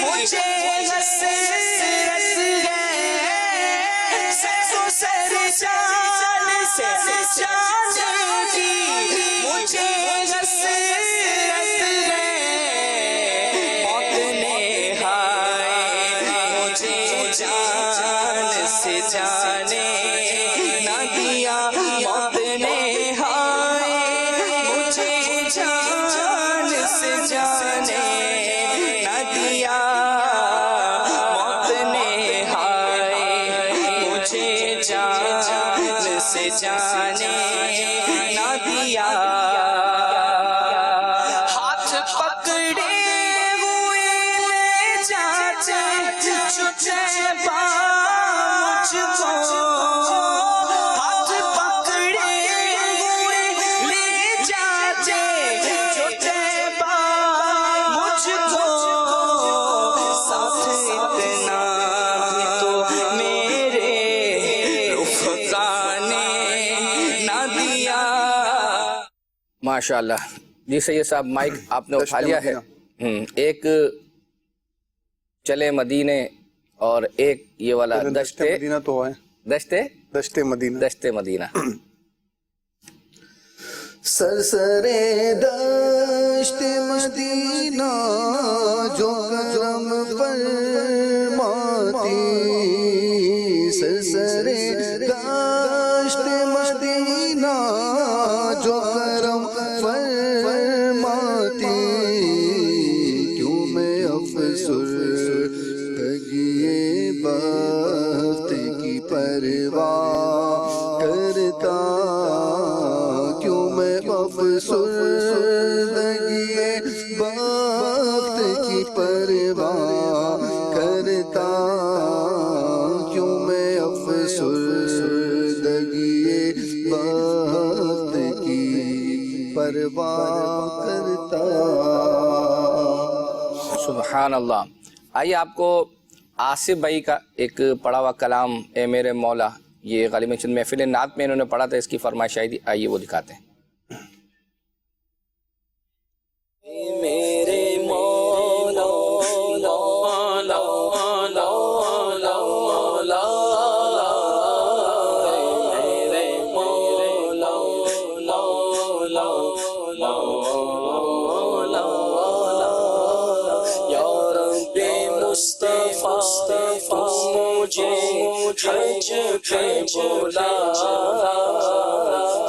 مجھے حسرت ہے, ساتوں سر شان سے جانے جی مجھے جانے نہ دیا, موت نے ہائے مجھے جان سے جانے نہ دیا, موت نے ہائے مجھے جان سے جانے نہ دیا. ہاتھ پکڑے ہوئے لے جاتے माशाल्लाह जी। सैयद साहब माइक आपने उठा लिया है। एक चले मदीने और एक ये वाला दश्ते मदीना तो है, दश्ते मदीना। सरसरे दश्त मदीना जो करम फरमाती, सरसरे दश्त मदीना जो करम फरमाती, क्यों मैं अफसुर्दगी बख्त की परवाह करता, क्यों मैं अफसुर्दगी बख्त की परवाह करता, क्यों मैं अफसुर्दगी बख्त की परवाह करता। सुभान अल्लाह। आइए आपको आसिफ भाई का एक पढ़ा हुआ कलाम ए मेरे मौला, ये गालिब चंद महफिल नात में इन्होंने पढ़ा था, इसकी फरमाइश आई थी, आइए वो दिखाते हैं। मेरे मौला मुस्तफा मुझे हज पे बुला,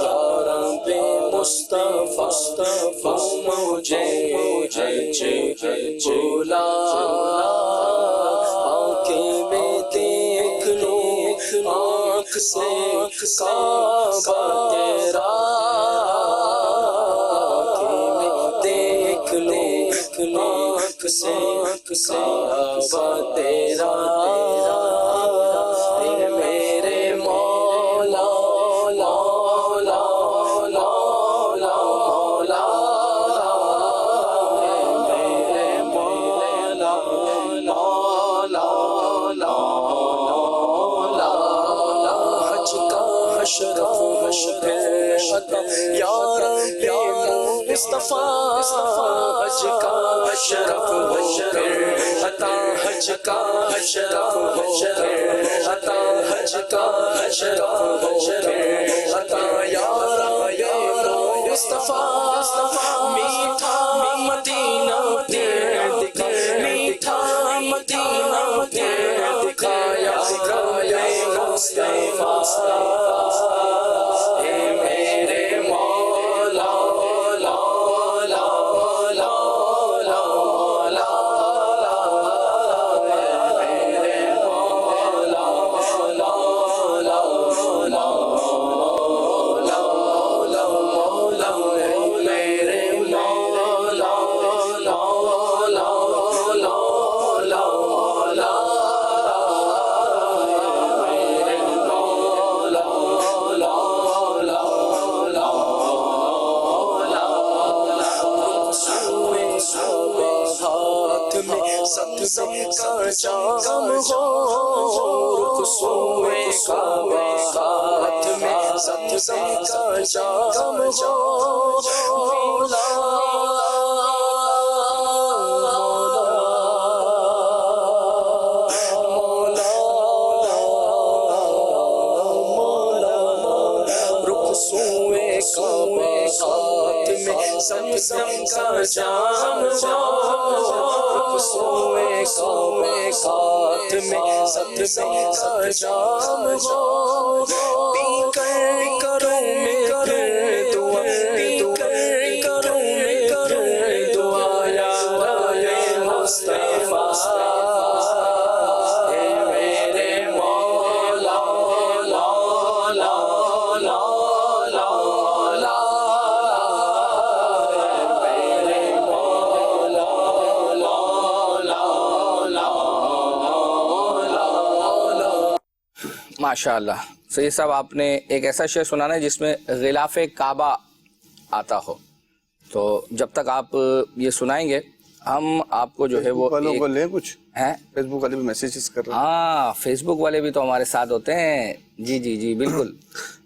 या रब्बे मुस्तफा मुझे हज पे बुला, आंखें में देख लूं आँख से काबा तेरा, आंखें में देख लूं आँख से काबा तेरा, मेरे मौला मौला मौला मौला, मेरे मौला मौला मौला, हज का अशरफ या रब्बे मुस्तफा, हज का अशरफ अता, हज का अशरफ अता, हज का अशरफ अता, या रब्बे मुस्तफा, मीठा मदीना दिखा, मीठा मदीना दिखाया रब्बे मुस्तफा, मेरे मौला मौला मौला मौला, मेरे मौला मौला मौला मौला मौला, मेरे मौला मौला मौला मौला, मेरे मौला हाथ में ज़मज़म का जाम हो, रुखसुए काबा हाथ में ज़मज़म का जाम हो, मौला रुखसुए काबा हाथ में ज़मज़म का जाम हो, रुखसुए काबा हाथ में ज़मज़म का जाम हो, पी कर करूं मैं दुआ, पी कर करूं मैं दुआ, या रब्बे मुस्तफा, मेरे मौला मौला मौला मौला, मेरे मौला मौला मौला। माशाअल्लाह। सैयद साहब आपने एक ऐसा शेर सुनाना है जिसमें गिलाफे काबा आता हो, तो जब तक आप ये सुनाएंगे हम आपको जो है वो वालों को लें कुछ हैं, फेसबुक वाले भी मैसेजेस कर रहे हैं। हाँ फेसबुक वाले भी तो हमारे साथ होते हैं। जी जी जी बिल्कुल।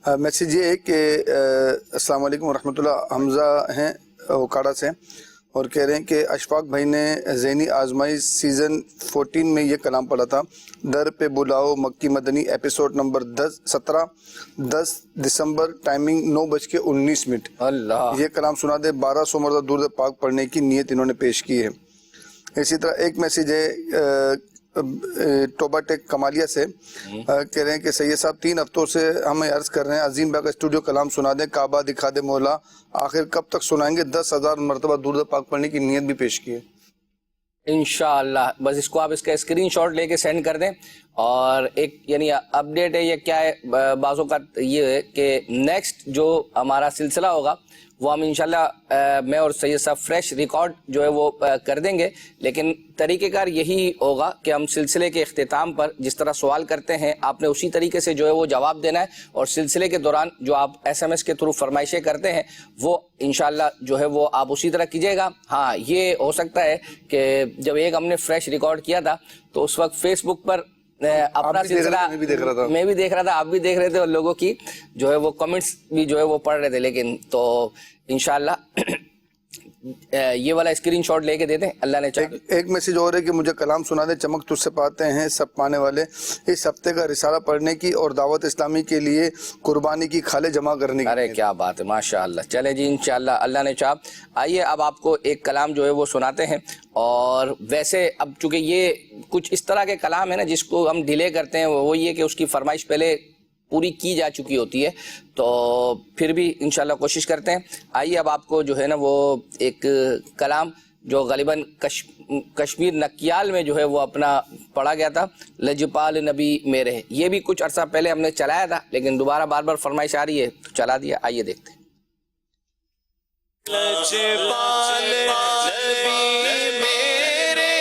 मैसेज ये है कि अस्सलाम वालेकुम रहमतुल्लाह, हमजा हैं ओकाड़ा से और कह रहे हैं कि अशफाक भाई ने ज़हनी आजमाइश सीज़न 14 में ये कलाम पढ़ा था, दर पे बुलाओ मक्की मदनी, एपिसोड नंबर 10 दिसंबर, टाइमिंग 9:19। अल्लाह, ये कलाम सुना दे। 1200 मरतबा दुरूद पाक पढ़ने की नीयत इन्होंने पेश की है। इसी तरह एक मैसेज है टोबा टेक कमालिया से, कह रहे हैं कि सैयद साहब 3 हफ्तों से हमें अर्ज कर रहे हैं अजीम भाई का स्टूडियो कलाम सुना दें, काबा दिखा दे मौला, आखिर कब तक सुनाएंगे? 10,000 मरतबा दुरूद पाक पढ़ने की नीयत भी पेश की है। इंशाअल्लाह, बस इसको आप इसका स्क्रीनशॉट लेके सेंड कर दें। और एक यानी अपडेट है, ये क्या है, बाज़ों का ये है कि नेक्स्ट जो हमारा सिलसिला होगा वो हम इंशाल्लाह मैं और सैयद साहब फ्रेश रिकॉर्ड जो है वो कर देंगे, लेकिन तरीक़ेकार यही होगा कि हम सिलसिले के इख्तिताम पर जिस तरह सवाल करते हैं आपने उसी तरीके से जो है वो जवाब देना है, और सिलसिले के दौरान जो आप SMS के थ्रू फरमाइशें करते हैं वो इंशाल्लाह जो है वो आप उसी तरह कीजिएगा। हाँ, ये हो सकता है कि जब एक हमने फ्रेश रिकॉर्ड किया था तो उस वक्त फेसबुक पर अपना सिलसिला मैं भी देख रहा था, आप भी देख रहे थे, और लोगों की जो है वो कमेंट्स भी जो है वो पढ़ रहे थे। लेकिन तो इंशाल्लाह ये वाला स्क्रीनशॉट लेके देते हैं, अल्लाह ने चाहा। एक मैसेज और है कि मुझे कलाम सुना दे, चमक तुझसे पाते हैं सब पाने वाले, इस हफ्ते का रिसाला पढ़ने की और दावत इस्लामी के लिए कुर्बानी की खाले जमा करने की। अरे क्या बात है, माशाअल्लाह। चले जी, इंशाअल्लाह अल्लाह ने चाहा। आइए अब आपको एक कलाम जो है वो सुनाते हैं। और वैसे अब चूंकि ये कुछ इस तरह के कलाम है ना जिसको हम डिले करते हैं, वो ये कि उसकी फरमाइश पहले पूरी की जा चुकी होती है, तो फिर भी इंशाल्लाह कोशिश करते हैं। आइए अब आपको जो है ना वो एक कलाम जो गलिबन कश्मीर नकियाल में जो है वो अपना पढ़ा गया था, लजपाल नबी मेरे, ये भी कुछ अरसा पहले हमने चलाया था, लेकिन दोबारा बार बार फरमाइश आ रही है तो चला दिया। आइए देखते हैं। लजपाल नबी मेरे,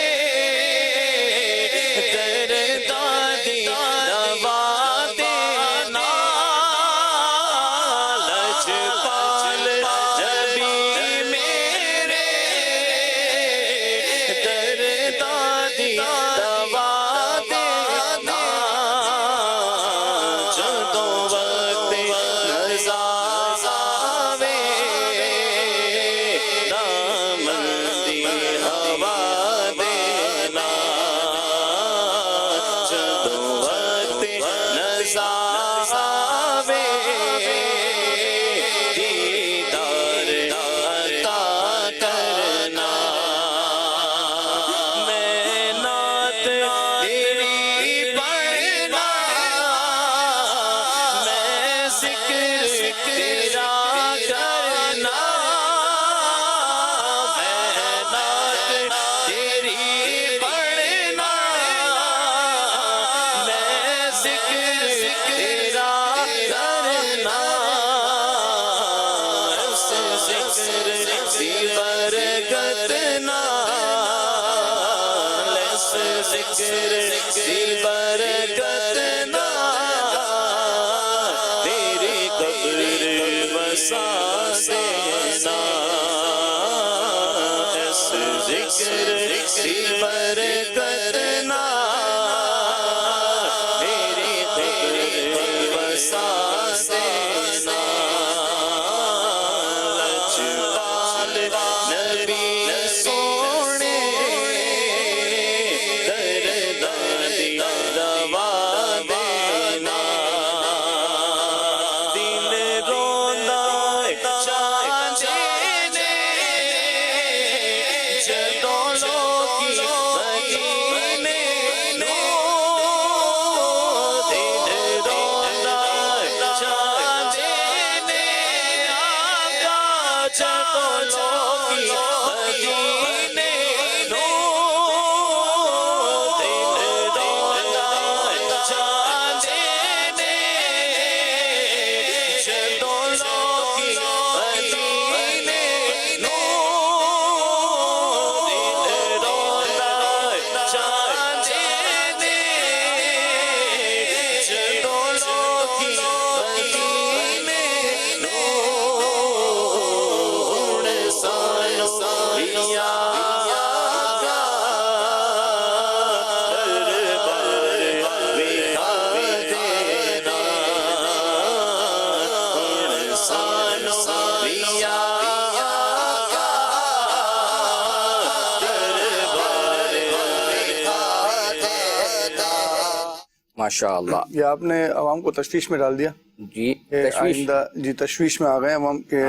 माशाअल्लाह। ये आपने आवाम को तशवीश में डाल दिया जी, आइंदा जी तशवीश में आ गए अवाम के।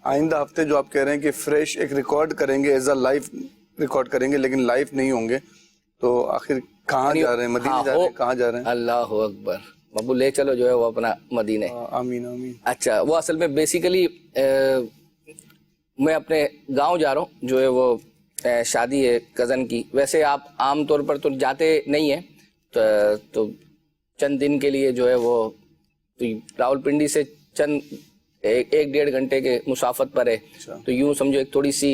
आइंदा हफ्ते जो आप कह रहे हैं कि फ्रेश एक रिकॉर्ड करेंगे, एज अ लाइव रिकॉर्ड करेंगे, लेकिन लाइव नहीं होंगे, तो आखिर कहाँ जा रहे हैं? मदीने जा रहे हैं? कहाँ जा रहे हैं? अल्लाह अकबर। बाबू ले चलो जो है वो अपना मदीने। आमीन आमीन। अच्छा, वो असल में बेसिकली मैं अपने गांव जा रहा हूँ, जो है वो शादी है कज़न की। वैसे आप आम तौर पर तो जाते नहीं हैं, तो चंद दिन के लिए जो है वो तो रावलपिंडी से चंद एक डेढ़ घंटे के मुसाफत पर है, तो यूं समझो एक थोड़ी सी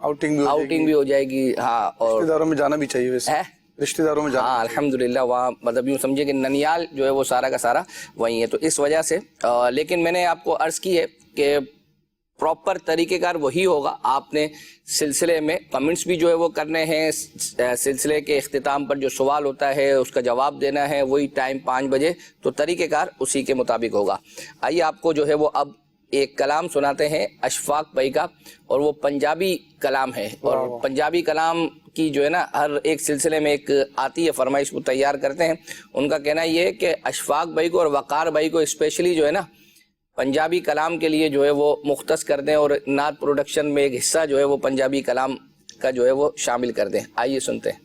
आउटिंग भी हो जाएगी। हाँ, और रिश्तेदारों में जाना भी चाहिए वैसे है? रिश्तेदारों में जाना, हाँ अल्हम्दुलिल्लाह, वहाँ मतलब यूँ समझिए कि ननियाल जो है वो सारा का सारा वहीं है, तो इस वजह से लेकिन मैंने आपको अर्ज़ की है कि प्रॉपर तरीक़ेकार वही होगा। आपने सिलसिले में कमेंट्स भी जो है वो करने हैं, सिलसिले के इख्तिताम पर जो सवाल होता है उसका जवाब देना है, वही टाइम 5 बजे, तो तरीक़ेकार उसी के मुताबिक होगा। आइए आपको जो है वो अब एक कलाम सुनाते हैं अशफाक भाई का, और वो पंजाबी कलाम है, और पंजाबी कलाम की जो है ना हर एक सिलसिले में एक आती है फरमाइश, वो तैयार करते हैं। उनका कहना ये है कि अशफाक भाई को और वक़ार भाई को स्पेशली जो है ना पंजाबी कलाम के लिए जो है वो मुख्तस कर दें, और नात प्रोडक्शन में एक हिस्सा जो है वो पंजाबी कलाम का जो है वो शामिल कर दें। आइए सुनते हैं।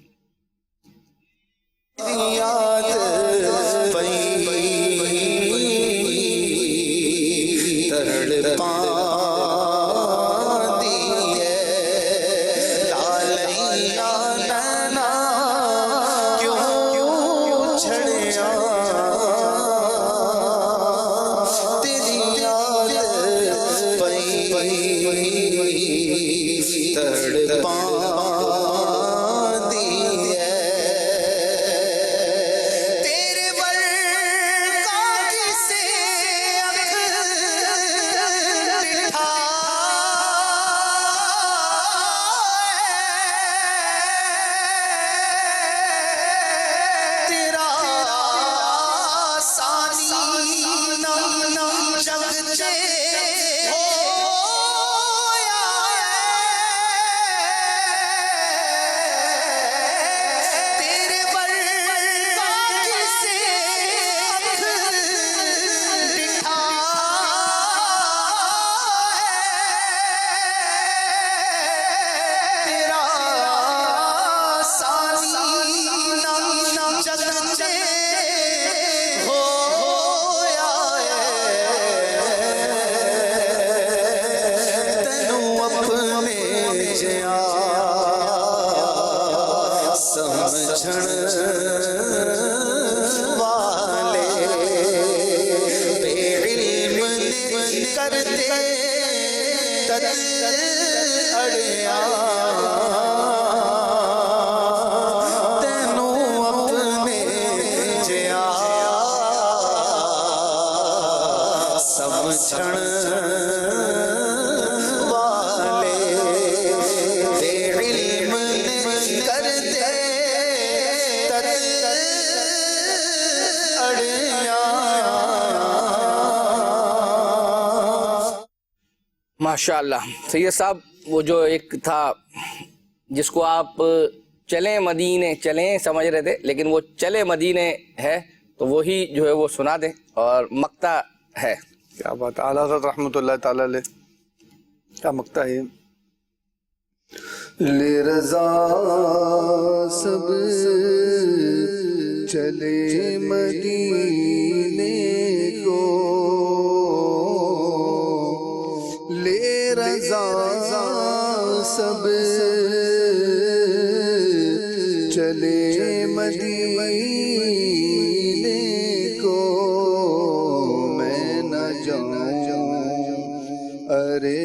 माशाअल्लाह। सैयद साहब, वो जो एक था जिसको आप चलें मदीने चलें समझ रहे थे, लेकिन वो चले मदीने है, तो वही जो है वो सुना दें, और मक्ता है। क्या बात, आला हज़रत रहमतुल्लाह ताला अलैह, क्या मक्ता है। ले रज़ा सब चले मदीने को, ले रज़ा सब चले मदीने को, मैं न जाऊं अरे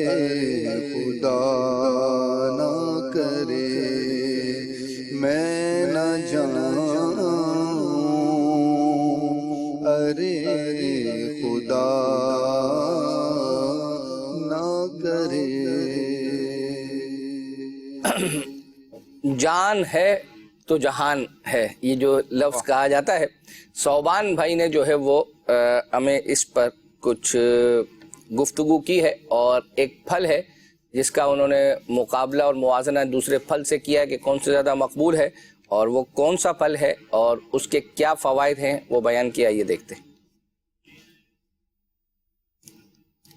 खुदा ना करे, मैं न जाऊं अरे खुदा ना करे। जान है तो जहान है, ये जो लफ्ज़ कहा जाता है, सौबान भाई ने जो है वो हमें इस पर कुछ गुफ्तगू की है और एक फल है जिसका उन्होंने मुकाबला और मुवाजना दूसरे फल से किया है कि कौन से ज़्यादा मकबूल है और वो कौन सा फल है और उसके क्या फ़वाइद हैं वो बयान किया। ये देखते हैं।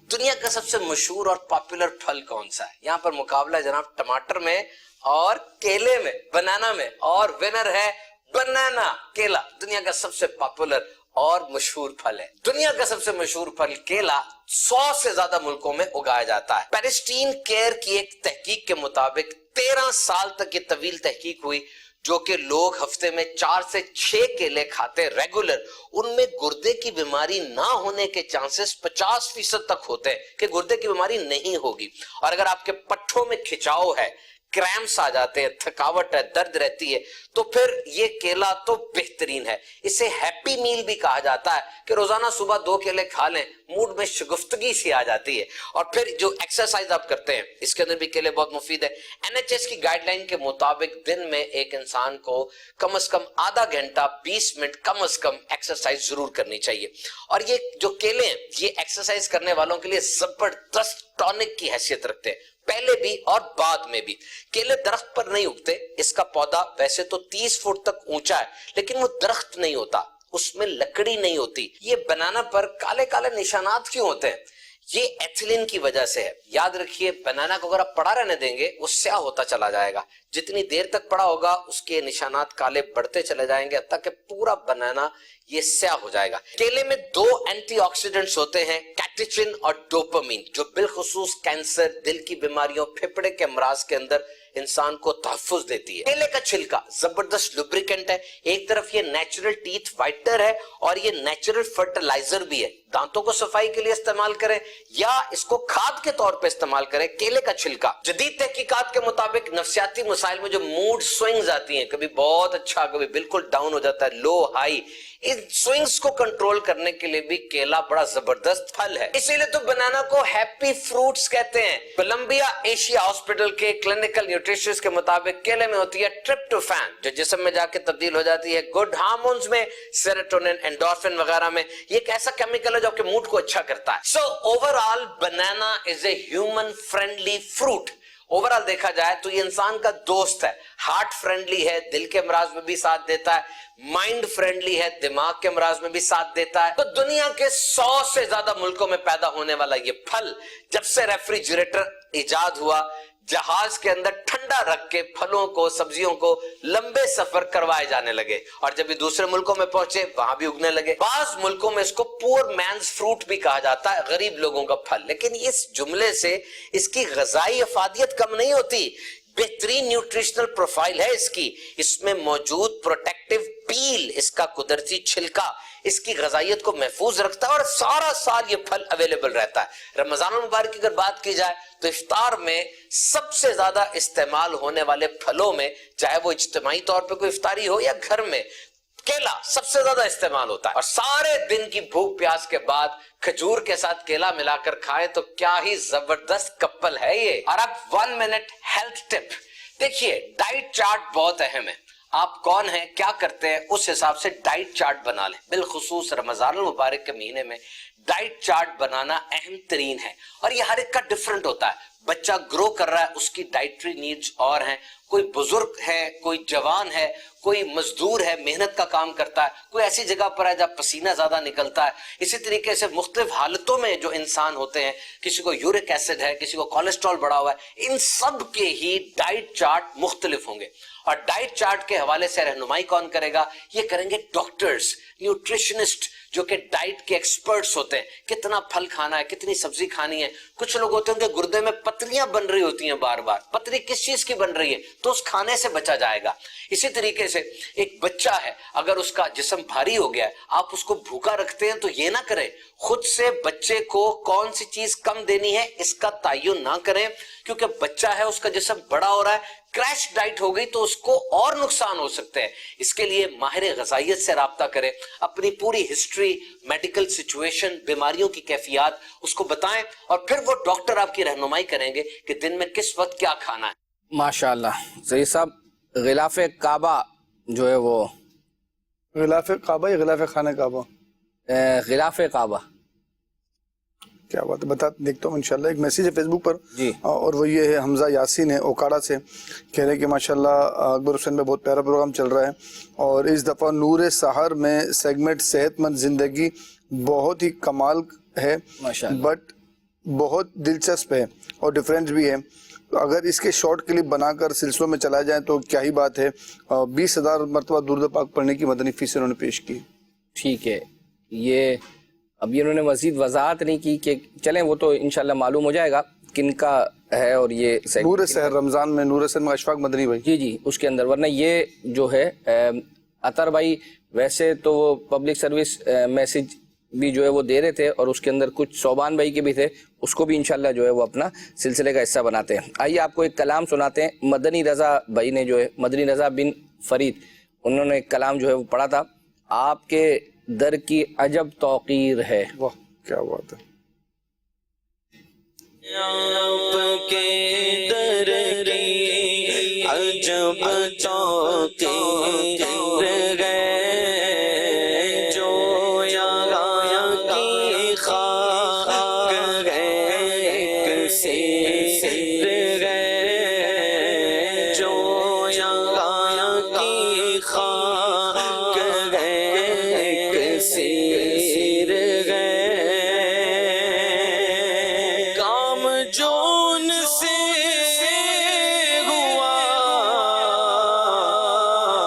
दुनिया का सबसे मशहूर और पॉपुलर फल कौन सा है? यहाँ पर मुकाबला जनाब टमाटर में और केले में, बनाना में, और विनर है बनाना, केला। दुनिया का सबसे पॉपुलर और मशहूर फल है। दुनिया का सबसे मशहूर फल केला 100 से ज्यादा मुल्कों में उगाया जाता है। पैलेस्टीन केयर की एक तहकीक के मुताबिक 13 साल तक ये तवील तहकीक हुई, जो कि लोग हफ्ते में 4 से 6 केले खाते रेगुलर, उनमें गुर्दे की बीमारी ना होने के चांसेस 50% तक होते हैं कि गुर्दे की बीमारी नहीं होगी। और अगर आपके पट्ठों में खिंचाव है, क्रैम्प्स आ जाते हैं, थकावट है, दर्द रहती है, तो फिर ये केला तो बेहतरीन है। इसे हैप्पी मील भी कहा जाता है कि रोजाना सुबह 2 केले खा लें, मूड में शगुफ्तगी सी आ जाती है। और फिर जो एक्सरसाइज आप करते हैं, इसके अंदर भी केले बहुत मुफीद है। NHS की गाइडलाइन के मुताबिक दिन में एक इंसान को कम से कम आधा घंटा 20 मिनट कम से कम एक्सरसाइज जरूर करनी चाहिए। और ये जो केले हैं, ये एक्सरसाइज करने वालों के लिए जबरदस्त टॉनिक की हैसियत रखते हैं, पहले भी और बाद में भी। केले दरख्त पर नहीं उगते, इसका पौधा वैसे तो 30 फुट तक ऊंचा है, लेकिन वो दरख्त नहीं होता, उसमें लकड़ी नहीं होती। ये बनाना पर काले काले निशानात क्यों होते हैं? ये एथिलीन की वजह से है। याद रखिए, बनाना को अगर आप पड़ा रहने देंगे वो स्याह होता चला जाएगा। जितनी देर तक पड़ा होगा उसके निशानात काले बढ़ते चले जाएंगे, हत्ता कि पूरा बनाना ये स्याह हो जाएगा। केले में 2 एंटीऑक्सीडेंट्स होते हैं, कैटेचिन और डोपामीन, जो बिलखुसूस कैंसर, दिल की बीमारियों, फेफड़े के अमराज के अंदर इंसान को तहफ्फुज देती है। केले का छिलका जबरदस्त लुब्रिकेंट है। एक तरफ ये नेचुरल टीथ वाइटनर है और ये नेचुरल फर्टिलाइजर भी है। दांतों को सफाई के लिए इस्तेमाल करें या इसको खाद के तौर पे इस्तेमाल करें, केले का छिलका। जदीद तहकीकात के मुताबिक नफ्सियाती मसाइल में जो मूड स्विंग्स आती हैं, कभी बहुत अच्छा, कभी बिल्कुल डाउन हो जाता है, लो हाई, इन स्विंग्स को कंट्रोल करने के लिए भी केला बड़ा जबरदस्त फल है। इसीलिए तो बनाना को हैप्पी फ्रूट्स कहते हैं। कोलंबिया एशिया हॉस्पिटल के क्लिनिकल न्यूट्रिशनिस्ट के मुताबिक केले में होती है ट्रिप्टोफैन, जो जिस्म में जाके तब्दील हो जाती है गुड हार्मोन्स में, सेरोटोनिन, एंडोर्फिन वगैरह में। ये एक ऐसा केमिकल है जो आपके मूड को अच्छा करता है। So overall banana is a human friendly fruit. Overall देखा जाए तो ये इंसान का दोस्त है, हार्ट फ्रेंडली है, दिल के अमराज में भी साथ देता है, माइंड फ्रेंडली है, दिमाग के अमराज में भी साथ देता है। तो दुनिया के 100 से ज्यादा मुल्कों में पैदा होने वाला ये फल, जब से रेफ्रिजरेटर इजाद हुआ, जहाज के अंदर ठंडा रख के फलों को, सब्जियों को लंबे सफर करवाए जाने लगे, और जब ये दूसरे मुल्कों में पहुंचे वहां भी उगने लगे। बाज मुल्कों में इसको पुअर मैन्स फ्रूट भी कहा जाता है, गरीब लोगों का फल। लेकिन इस जुमले से इसकी गजाई अफादियत कम नहीं होती, बेहतरीन न्यूट्रिशनल प्रोफाइल है इसकी। इसमें मौजूद प्रोटेक्टिव पील, इसका कुदरती छिलका, इसकी गजाइयत को महफूज रखता है और सारा साल ये फल अवेलेबल रहता है। रमजान मुबारक की अगर बात की जाए तो इफ्तार में सबसे ज्यादा इस्तेमाल होने वाले फलों में, चाहे वो इज्तिमाई तौर पे कोई इफ्तारी हो या घर में, केला सबसे ज्यादा इस्तेमाल होता है। और सारे दिन की भूख प्यास के बाद खजूर के साथ केला मिलाकर खाएं तो क्या ही जबरदस्त कपल है ये। और अब 1 मिनट हेल्थ टिप देखिए। डाइट चार्ट बहुत अहम है। आप कौन हैं, क्या करते हैं, उस हिसाब से डाइट चार्ट बना लें। बिलखुसूस रमजान मुबारक के महीने में डाइट चार्ट बनाना अहम तरीन है, और ये हर एक का डिफरेंट होता है। बच्चा ग्रो कर रहा है, उसकी डाइटरी नीड्स और हैं, कोई बुजुर्ग है, कोई जवान है, कोई मजदूर है, मेहनत का काम करता है, कोई ऐसी जगह पर है जहाँ पसीना ज्यादा निकलता है। इसी तरीके से मुख्तलिफ हालतों में जो इंसान होते हैं, किसी को यूरिक एसिड है, किसी को कोलेस्ट्रॉल बढ़ा हुआ है, इन सब के ही डाइट चार्ट मुख्तलिफ होंगे। और डाइट चार्ट के हवाले से रहनुमाई कौन करेगा? ये करेंगे डॉक्टर्स, न्यूट्रिशनिस्ट, जो कि डाइट के एक्सपर्ट्स होते हैं। कितना फल खाना है, कितनी सब्जी खानी है। कुछ लोग होते हैं कि गुर्दे में पत्रियां बन रही होती हैं बार बार, पतरी किस चीज की बन रही है, तो उस खाने से बचा जाएगा। इसी तरीके से एक बच्चा है, अगर उसका जिस्म भारी हो गया है, आप उसको भूखा रखते हैं तो ये ना करें, खुद से बच्चे को कौन सी चीज कम देनी है इसका तयन ना करें, क्योंकि बच्चा है, उसका जिस्म बड़ा हो रहा है, क्रैश डाइट हो गई तो उसको और नुकसान हो सकते हैं। इसके लिए माहिर गजाइयत से राब्ता करें, अपनी पूरी हिस्ट्री, मेडिकल सिचुएशन, बीमारियों की कैफियत उसको बताएं, और फिर वो डॉक्टर आपकी रहनुमाई करेंगे कि दिन में किस वक्त क्या खाना है। माशाल्लाह सही साहब। गिलाफ काबा जो है वो गिलाफ काबा या गिलाफ खाने काबा? गिलाफ काबा। کیا بات ہے، بتا دیکھتا ہوں انشاءاللہ. ایک میسیج ہے فیس بک پر جی، اور وہ یہ ہے، حمزہ یاسین ہے اوکاڑا سے، کہہ رہے ہیں کہ ماشاءاللہ اکبر حسین میں بہت پیارا پروگرام چل رہا ہے اور اس دفعہ نور سحر میں سیگمنٹ صحت مند زندگی بہت ہی کمال ہے، بٹ بہت دلچسپ ہے اور ڈیفرنٹ بھی ہے. اگر اس کے شارٹ کلپ بنا کر سلسلوں میں چلائے جائیں تو کیا ہی بات ہے. 20,000 مرتبہ درود پاک پڑھنے کی مدنی فیس انہوں نے پیش کی. ٹھیک ہے، یہ ابھی انہوں نے مزید وضاحت نہیں کی کہ چلیں وہ تو انشاءاللہ معلوم ہو جائے گا کن کا ہے. اور یہ نور سحر رمضان میں نور سحر میں اشفاق مدنی بھائی، جی اس کے اندر، ورنہ یہ جو ہے اطہر بھائی ویسے تو وہ پبلک سروس میسج بھی جو ہے وہ دے رہے تھے اور اس کے اندر کچھ صوبان بھائی کے بھی تھے، اس کو بھی انشاءاللہ جو ہے وہ اپنا سلسلے کا حصہ بناتے ہیں. آئیے آپ کو ایک کلام سناتے ہیں. مدنی رضا بھائی نے جو ہے، مدنی رضا بن فرید، انہوں نے ایک کلام جو ہے وہ پڑھا تھا، آپ کے در کی عجب توقیر ہے. واہ کیا بات ہے. آپ کے در کی عجب توقیر ہے، جو یہاں کی خاک ہے ایک سیر ہے، جو یہاں کی خاک ہے ایک سیر ہے. کام جون سے ہوا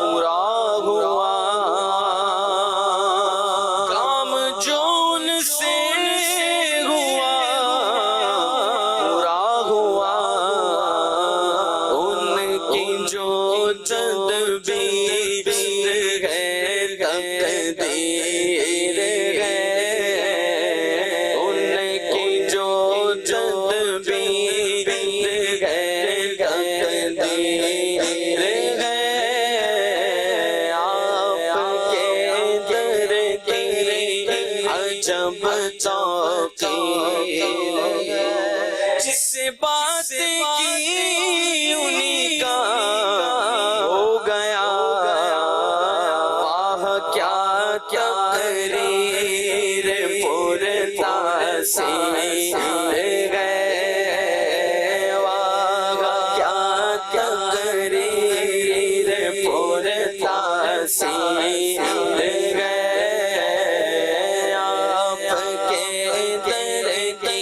پورا ہوا، کام جون سے ہوا پورا ہوا، ان کی جو تدبیر ہے تقدیر ہے، ان کی جو تدبیر ہے تقدیر ہے. آپ کے در کی عجب توقیر ہے، جس بات کی انہی کا ہو گیا، واہ کیا تقریر پر تاثیر ہے، واہ کیا تقریر پر تاثیر ہے. آپ کے در کی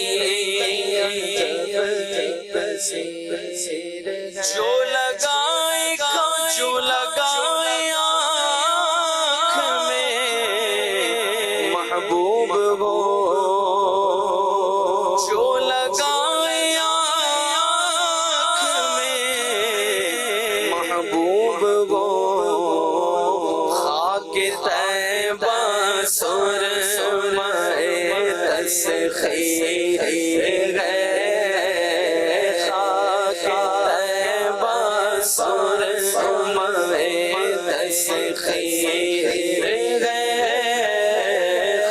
جو لگائے جو لگائے آنکھ میں محبوب ہو، جو لگائے آنکھ میں محبوب ہو، خاک طیبہ سرمہ تسخیر ہے، خاک طیبہ سرمہ تسخیر ہے،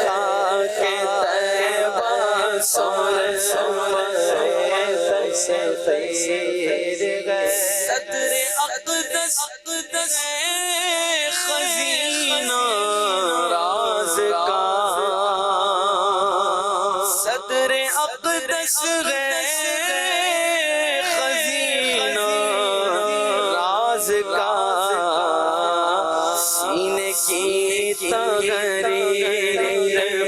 خاک طیبہ سرمہ تسخیر ہے. صدر اقدس خزینہ راز کا، صدر اقدس خزینہ راز کا، سینے کی تحریر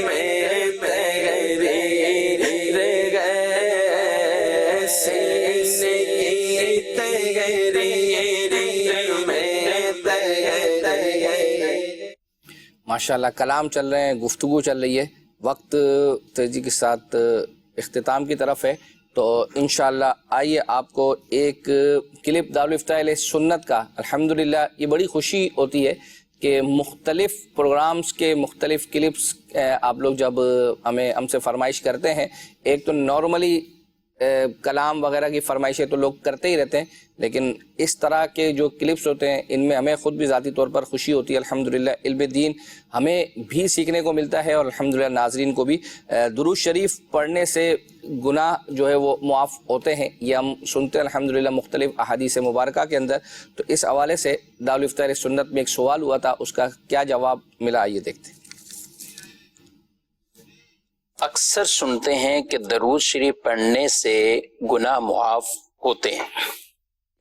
میں تحریر ہے، سینے کی تحریر میں تحریر ہے. ماشاءاللہ کلام چل رہے ہیں، گفتگو چل رہی ہے، وقت تیزی کے ساتھ اختتام کی طرف ہے، تو انشاءاللہ آئیے آپ کو ایک کلپ دارالفتاء اہل سنت کا. الحمدللہ یہ بڑی خوشی ہوتی ہے کہ مختلف پروگرامز کے مختلف کلپس آپ لوگ جب ہم سے فرمائش کرتے ہیں. ایک تو نارملی کلام وغیرہ کی فرمائشیں تو لوگ کرتے ہی رہتے ہیں، لیکن اس طرح کے جو کلپس ہوتے ہیں ان میں ہمیں خود بھی ذاتی طور پر خوشی ہوتی ہے. الحمدللہ علم دین ہمیں بھی سیکھنے کو ملتا ہے اور الحمدللہ ناظرین کو بھی. درود شریف پڑھنے سے گناہ جو ہے وہ معاف ہوتے ہیں، یہ ہم سنتے ہیں الحمدللہ مختلف احادیث مبارکہ کے اندر. تو اس حوالے سے دارالفتاء اہل سنت میں ایک سوال ہوا تھا، اس کا کیا جواب ملا آئیے دیکھتے ہیں. اکثر سنتے ہیں کہ درود شریف پڑھنے سے گناہ معاف ہوتے ہیں،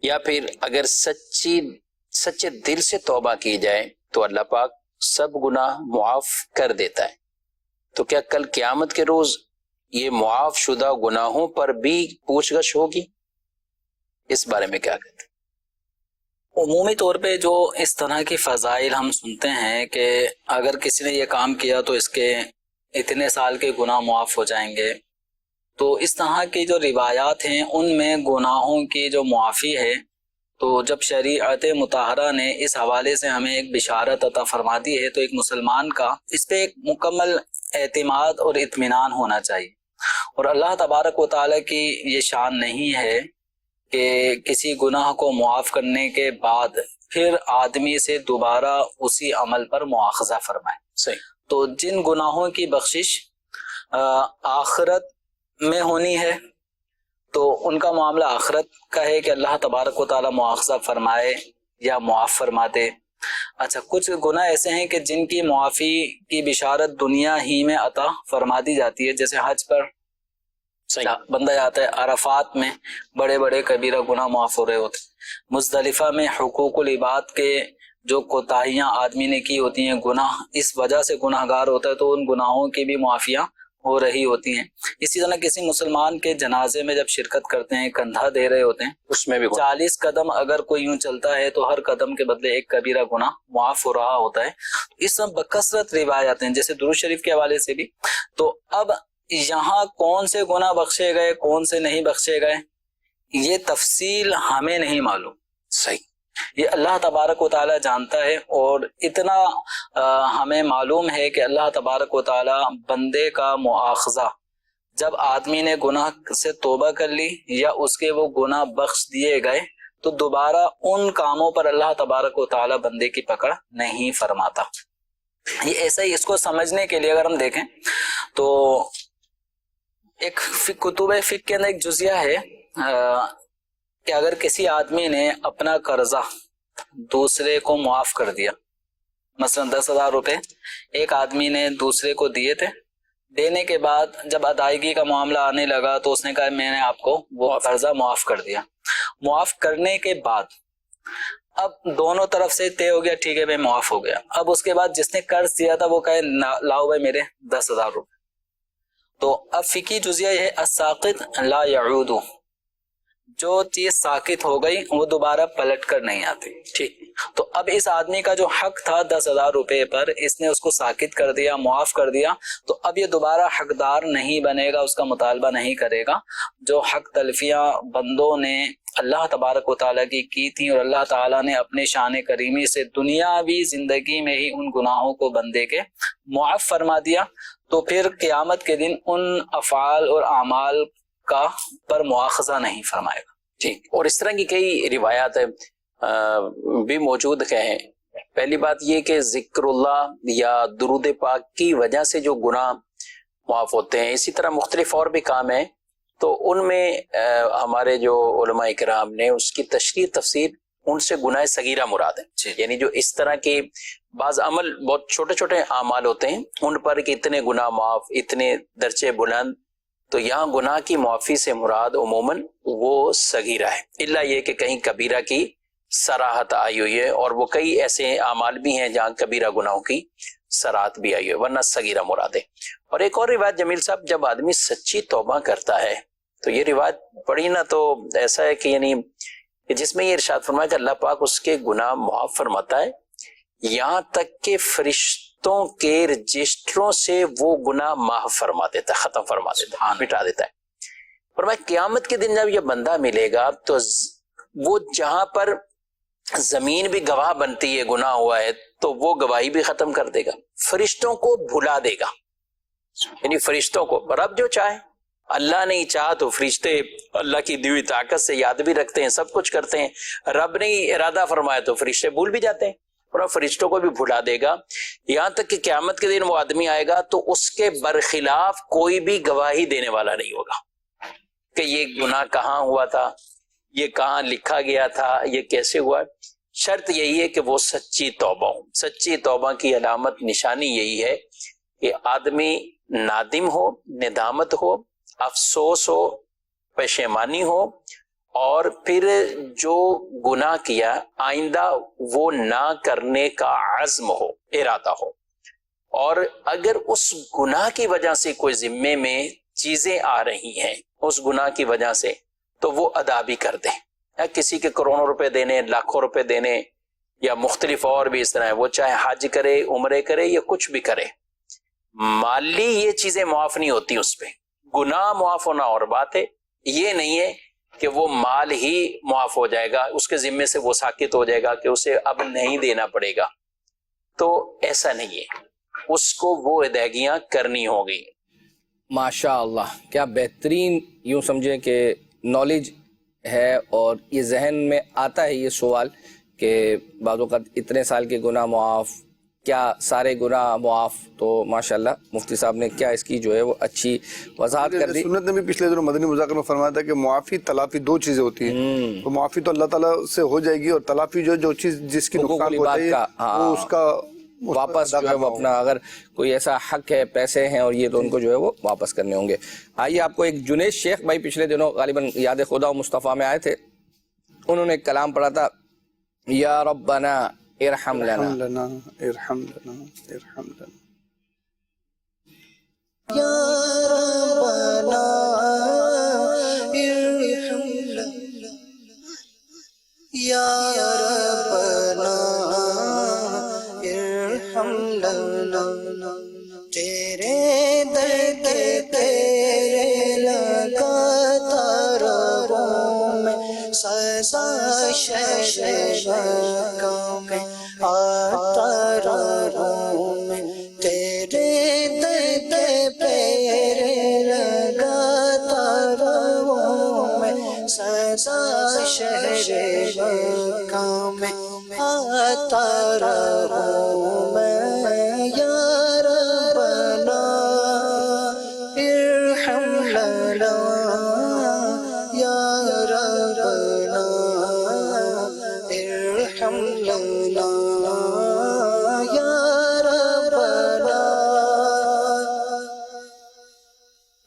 یا پھر اگر سچے دل سے توبہ کی جائے تو اللہ پاک سب گناہ معاف کر دیتا ہے. تو کیا کل قیامت کے روز یہ معاف شدہ گناہوں پر بھی پوچھ گچھ ہوگی؟ اس بارے میں کیا کہتے ہیں؟ عمومی طور پہ جو اس طرح کی فضائل ہم سنتے ہیں کہ اگر کسی نے یہ کام کیا تو اس کے اتنے سال کے گناہ معاف ہو جائیں گے، تو اس طرح کی جو روایات ہیں ان میں گناہوں کی جو معافی ہے، تو جب شریعت مطہرہ نے اس حوالے سے ہمیں ایک بشارت عطا فرما دی ہے تو ایک مسلمان کا اس پہ ایک مکمل اعتماد اور اطمینان ہونا چاہیے. اور اللہ تبارک و تعالیٰ کی یہ شان نہیں ہے کہ کسی گناہ کو معاف کرنے کے بعد پھر آدمی سے دوبارہ اسی عمل پر مواخذہ فرمائے. صحیح. تو جن گناہوں کی بخشش آخرت میں ہونی ہے تو ان کا معاملہ آخرت کا ہے کہ اللہ تبارک و تعالیٰ مواخذہ فرمائے یا معاف فرما دے. اچھا، کچھ گناہ ایسے ہیں کہ جن کی معافی کی بشارت دنیا ہی میں عطا فرما دی جاتی ہے، جیسے حج پر بندہ جاتا ہے، عرفات میں بڑے بڑے کبیرہ گناہ معاف ہو رہے ہوتے، مزدلفہ میں حقوق العباد کے جو کوتاہیاں آدمی نے کی ہوتی ہیں، گناہ اس وجہ سے گناہ گار ہوتا ہے تو ان گناہوں کی بھی معافیاں ہو رہی ہوتی ہیں. اسی طرح کسی مسلمان کے جنازے میں جب شرکت کرتے ہیں، کندھا دے رہے ہوتے ہیں، اس میں بھی 40 قدم اگر کوئی یوں چلتا ہے تو ہر قدم کے بدلے ایک کبیرہ گناہ معاف ہو رہا ہوتا ہے. اس طرح بکثرت روایات ہیں، جیسے درود شریف کے حوالے سے بھی. تو اب یہاں کون سے گناہ بخشے گئے، کون سے نہیں بخشے گئے، یہ تفصیل ہمیں نہیں معلوم. صحیح. یہ اللہ تبارک و تعالیٰ جانتا ہے، اور اتنا ہمیں معلوم ہے کہ اللہ تبارک و تعالیٰ بندے کا مواخذہ جب آدمی نے گناہ سے توبہ کر لی یا اس کے وہ گناہ بخش دیے گئے تو دوبارہ ان کاموں پر اللہ تبارک و تعالیٰ بندے کی پکڑ نہیں فرماتا. یہ ایسا ہی، اس کو سمجھنے کے لیے اگر ہم دیکھیں تو ایک کتب فقہ کے اندر ایک جزیہ ہے کہ اگر کسی آدمی نے اپنا قرضہ دوسرے کو معاف کر دیا، مثلا 10,000 روپے ایک آدمی نے دوسرے کو دیے تھے، دینے کے بعد جب ادائیگی کا معاملہ آنے لگا تو اس نے کہا میں نے آپ کو وہ قرضہ معاف کر دیا. معاف کرنے کے بعد اب دونوں طرف سے طے ہو گیا، ٹھیک ہے میں معاف ہو گیا. اب اس کے بعد جس نے قرض دیا تھا وہ کہے لاؤ بھائی میرے 10,000 روپے. تو اب فقہی جزیہ یہ ہے الساقط لا یعود، جو چیز ساکت ہو گئی وہ دوبارہ پلٹ کر نہیں آتی. ٹھیک. تو اب اس آدمی کا جو حق تھا 10,000 روپے پر، اس نے اس کو ساکت کر دیا، معاف کر دیا، تو اب یہ دوبارہ حقدار نہیں بنے گا، اس کا مطالبہ نہیں کرے گا. جو حق تلفیاں بندوں نے اللہ تبارک و تعالیٰ کی تھیں اور اللہ تعالیٰ نے اپنے شان کریمی سے دنیاوی زندگی میں ہی ان گناہوں کو بندے کے معاف فرما دیا، تو پھر قیامت کے دن ان افعال اور اعمال کا پر مواخذہ نہیں فرمائے گا. ٹھیک. اور اس طرح کی کئی روایات بھی موجود ہیں. پہلی بات یہ کہ ذکر اللہ یا درود پاک کی وجہ سے جو گناہ معاف ہوتے ہیں، اسی طرح مختلف اور بھی کام ہیں، تو ان میں ہمارے جو علماء کرام نے اس کی تشریح تفسیر، ان سے گناہ صغیرہ مراد ہے. یعنی جو اس طرح کے بعض عمل بہت چھوٹے چھوٹے اعمال ہوتے ہیں ان پر کہ اتنے گناہ معاف، اتنے درجے بلند، تو یہاں گناہ کی معافی سے مراد عموماً وہ صغیرہ ہے، الا یہ کہ کہیں کبیرہ کی صراحت آئی ہوئی ہے، اور وہ کئی ایسے اعمال بھی ہیں جہاں کبیرہ گناہوں کی صراحت بھی آئی ہوئی ہے، ورنہ صغیرہ مراد ہے. اور ایک اور روایت جمیل صاحب، جب آدمی سچی توبہ کرتا ہے تو یہ روایت پڑھی نا تو ایسا ہے کہ یعنی جس میں یہ ارشاد فرمایا کہ اللہ پاک اس کے گناہ معاف فرماتا ہے، یہاں تک کہ فرشتوں کے رجسٹروں سے وہ گناہ معاف فرما دیتا ہے، ختم فرما دیتا ہے، مٹا دیتا ہے. فرمایا قیامت کے دن جب یہ بندہ ملے گا تو وہ جہاں پر زمین بھی گواہ بنتی ہے گناہ ہوا ہے تو وہ گواہی بھی ختم کر دے گا، فرشتوں کو بھلا دے گا. یعنی فرشتوں کو رب جو چاہے، اللہ نہیں چاہا تو فرشتے اللہ کی دی ہوئی طاقت سے یاد بھی رکھتے ہیں، سب کچھ کرتے ہیں. رب نے ارادہ فرمایا تو فرشتے بھول بھی جاتے ہیں، اور فرشتوں کو بھی بھلا دے گا. یہاں تک کہ قیامت کے دن وہ آدمی آئے گا تو اس کے برخلاف کوئی بھی گواہی دینے والا نہیں ہوگا کہ یہ گناہ کہاں ہوا تھا، یہ کہاں لکھا گیا تھا، یہ کیسے ہوا. شرط یہی ہے کہ وہ سچی توبہ ہو. سچی توبہ کی علامت نشانی یہی ہے کہ آدمی नादिम हो, निदामत हो, अफसोस हो, पशेमानी हो, और फिर जो गुनाह किया आइंदा वो ना करने का अज़्म हो, इरादा हो, और अगर उस गुनाह की वजह से कोई जिम्मे में चीजें आ रही हैं उस गुनाह की वजह से, तो वो अदा भी कर दे। या किसी के करोड़ों रुपए देने, लाखों रुपए देने, या मुख्तलिफ और भी इस तरह है, वो चाहे हज करे, उम्रे करे या कुछ भी करे, माली ये चीजें मुआफ नहीं होती उस पे। गुनाह मुआफ होना और बात है, ये नहीं है कि वो माल ही मुआफ हो जाएगा, उसके जिम्मे से वो साकित हो जाएगा कि उसे अब नहीं देना पड़ेगा, तो ऐसा नहीं है, उसको वो अदायगियां करनी होगी। माशाअल्लाह, क्या बेहतरीन यूँ समझें कि नॉलेज है, और ये जहन में आता है ये सवाल कि बाज़ औक़ात इतने साल के गुनाह मुआफ़, क्या सारे गुनाह मुआफ़? तो माशाअल्लाह मुफ्ती साहब ने क्या इसकी जो है वो अच्छी वजाहत कर दी। सुन्नत ने भी पिछले दिनों मदनी मुज़ाकर में फरमाया था कि मुआफ़ी तलाफ़ी दो चीज़ें होती हैं। तो मुआफ़ी तो अल्लाह ताला से हो जाएगी, और तलाफ़ी जो चीज़ जिसकी नुकसान होता है वो उसका वापस जो है वो अपना, अगर कोई ऐसा हक है, पैसे हैं और ये, तो उनको जो है वो वापस करने होंगे। आइए आपको एक जुनेद शेख भाई पिछले दिनों गालिबन याद खुदा मुस्तफ़ा में आए थे, उन्होंने एक कलाम पढ़ा था, या रब्बना इरहम लना, इरहम लना, इरहम लना, या रब्बना इरहम लना, या रब्बना इरहम लना, तेरे दर के तेरे लगातार मैं सदा शर्का में आता रहूं मैं, तेरे दर के तेरे लगातार मैं सदा शर्का में आता रहूं मैं, या रब्बना इरहम लना, या रब्बना इरहम लना, या रब्बना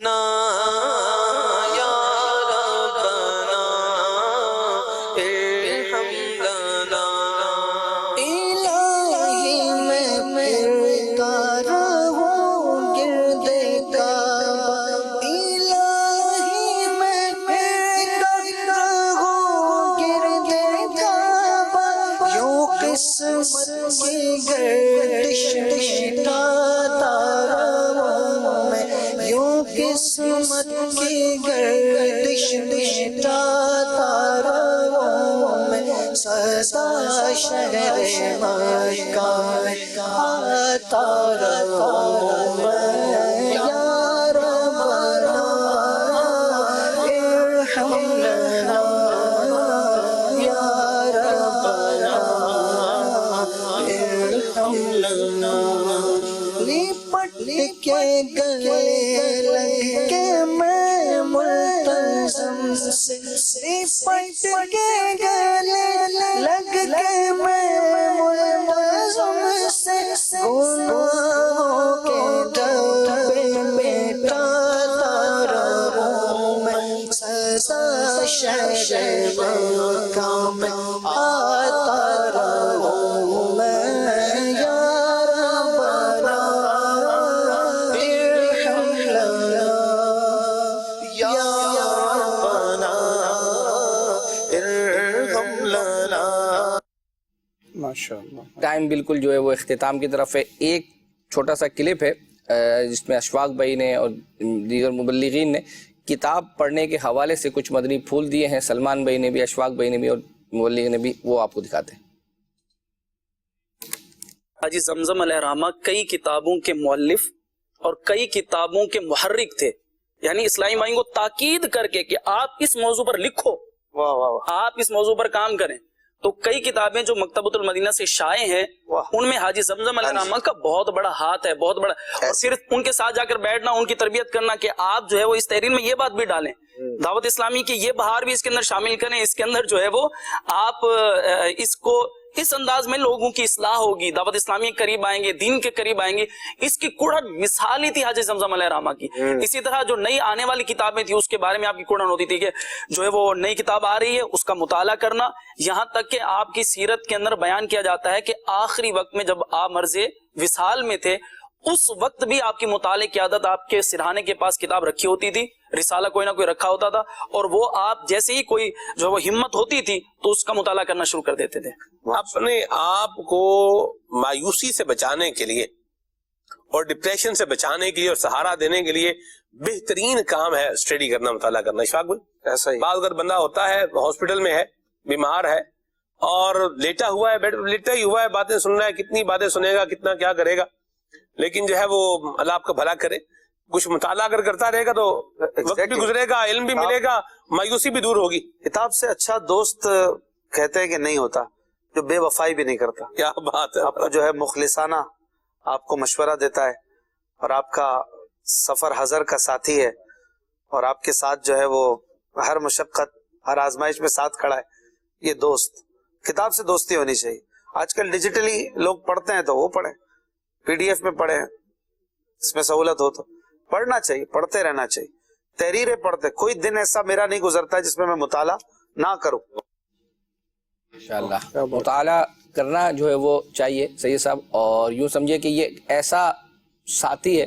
ना, या रब्बना इरहम लना, इलाही मैं फिरता रहूं गिरदे काबा, इलाही मैं फिरता रहूं गिरदे काबा, यूं किस्मत की गर्दिश मिटाता रहूं मैं, यूं किस्मत की गर्दिश मिटाता रहूं मैं, सदा शहर मक्का में आता रहूं मैं, या रब्बना इरहम लना, या रब्बना इरहम लना, लिपट के गले लग के मैं मुल्तज़म से, लिपट के गले लग के मैं मुल्तज़म से, गुनाहों के डब्बे मिटाता रहूं मैं, सदा शर्म का मैं आता रहूं मैं, या रब्बना इरहम लना, या रब्बना इरहम लना। माशाअल्लाह। टाइम बिल्कुल जो है वो इख्तिताम की तरफ है। एक छोटा सा क्लिप है जिसमें अशफाक भाई ने और दीगर मुबल्लिगीन ने किताब पढ़ने के हवाले से कुछ मदनी फूल दिए हैं, सलमान भाई ने भी, अशफाक भाई ने भी और मुबल्लिग ने भी, वो आपको दिखाते हैं। हाजी जमजम अलैहिर्रहमा कई किताबों के मुअल्लिफ और कई किताबों के मुहर्रिक थे, यानी इस्लामी भाई को ताकीद करके कि आप इस मौजू पर लिखो, वाह वाह, आप इस मौजू पर काम करें। तो कई किताबें जो मकतबतुल मदीना से शाये हैं उनमें हाजी जमजम अलैहिर्रहमा का बहुत बड़ा हाथ है, बहुत बड़ा। और सिर्फ उनके साथ जाकर बैठना, उनकी तरबियत करना कि आप जो है वो इस तहरीर में ये बात भी डालें, दावत इस्लामी की ये बहार भी इसके अंदर शामिल करें, इसके अंदर जो है वो आप इसको اس انداز میں لوگوں کی اصلاح ہوگی, دعوت اسلامی کے قریب آئیں گے, دین کے قریب آئیں گے. اس کی کڑھن مثال ہی تھی حاجی زمزم علیہ الرحمہ کی. اسی طرح جو نئی آنے والی کتابیں تھی اس کے بارے میں آپ کی کڑھن ہوتی تھی کہ جو ہے وہ نئی کتاب آ رہی ہے اس کا مطالعہ کرنا. یہاں تک کہ آپ کی سیرت کے اندر بیان کیا جاتا ہے کہ آخری وقت میں جب آپ مرض وصال میں تھے اس وقت بھی آپ کی مطالعے کی عادت, آپ کے سرہانے کے پاس کتاب رکھی ہوتی تھی, رسالہ کوئی نہ کوئی رکھا ہوتا تھا, اور وہ آپ جیسے ہی کوئی جو وہ ہمت ہوتی تھی تو اس کا مطالعہ کرنا شروع کر دیتے تھے. اپنے آپ کو مایوسی سے بچانے کے لیے اور ڈپریشن سے بچانے کے لیے اور سہارا دینے کے لیے بہترین کام ہے اسٹڈی کرنا, مطالعہ کرنا. اشفاق بھائی, ایسا ہی بعض اگر بندہ ہوتا ہے ہاسپٹل میں ہے, بیمار ہے اور لیٹا ہوا ہے, لیٹا ہی ہوا ہے, باتیں سن رہا ہے, کتنی باتیں سنے گا, کتنا کیا کرے گا, لیکن جو ہے وہ اللہ آپ کا بھلا کرے, کچھ مطالعہ اگر کرتا رہے گا تو وقت بھی گزرے گا, علم بھی ملے گا, مایوسی بھی دور ہوگی. کتاب سے اچھا دوست کہتے ہیں کہ نہیں ہوتا جو بے وفائی بھی نہیں کرتا. کیا بات ہے. آپ کو جو ہے مخلصانہ آپ کو مشورہ دیتا ہے اور آپ کا سفر حضر کا ساتھی ہے اور آپ کے ساتھ جو ہے وہ ہر مشقت ہر آزمائش میں ساتھ کھڑا ہے. یہ دوست, کتاب سے دوستی ہونی چاہیے. آج کل ڈیجیٹلی لوگ پڑھتے ہیں تو وہ پڑھیں, پی ڈی ایف میں پڑھیں, اس میں سہولت ہو تو پڑھنا چاہیے, پڑھتے رہنا چاہیے, تحریریں پڑھتے. کوئی دن ایسا میرا نہیں گزرتا جس میں مطالعہ نہ کروں. انشاءاللہ مطالعہ کرنا جو ہے وہ چاہیے سید صاحب, اور یوں سمجھے کہ یہ ایسا ساتھی ہے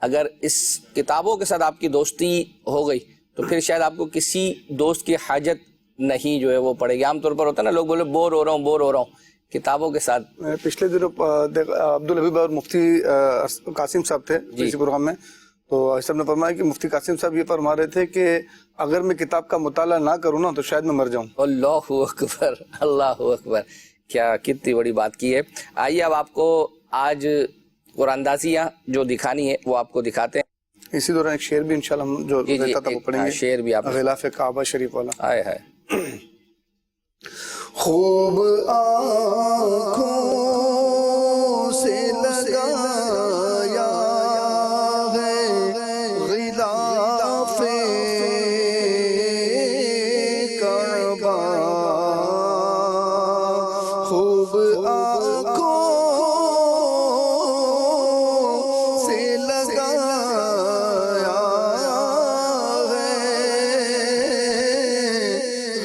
اگر اس کتابوں کے ساتھ آپ کی دوستی ہو گئی تو پھر شاید آپ کو کسی دوست کی حاجت نہیں جو ہے وہ پڑے گی. عام طور پر ہوتا ہے نا, لوگ بولے بور ہو رہا ہوں, کتابوں کے ساتھ. پچھلے دنوں عبدالحبیب اور مفتی قاسم صاحب تھے اسی پروگرام میں, تو صاحب نے فرمایا کہ مفتی قاسم صاحب یہ فرما رہے تھے کہ اگر میں کتاب کا مطالعہ نہ کروں نا تو شاید میں مر جاؤں. اللہ اکبر, اللہ اکبر, کیا کتنی بڑی بات کی ہے. آئیے اب آپ کو آج قرآن اندازیاں جو دکھانی ہے وہ آپ کو دکھاتے ہیں. اسی دوران ایک شعر بھی انشاءاللہ ہم جو رہتا تھا وہ پڑھیں گے, شعر بھی آپ غلاف کعبہ شریف والا. آئے ہے. خوب آنکھوں سے لگایا ہے غلاف کعبہ, خوب آنکھوں سے لگایا ہے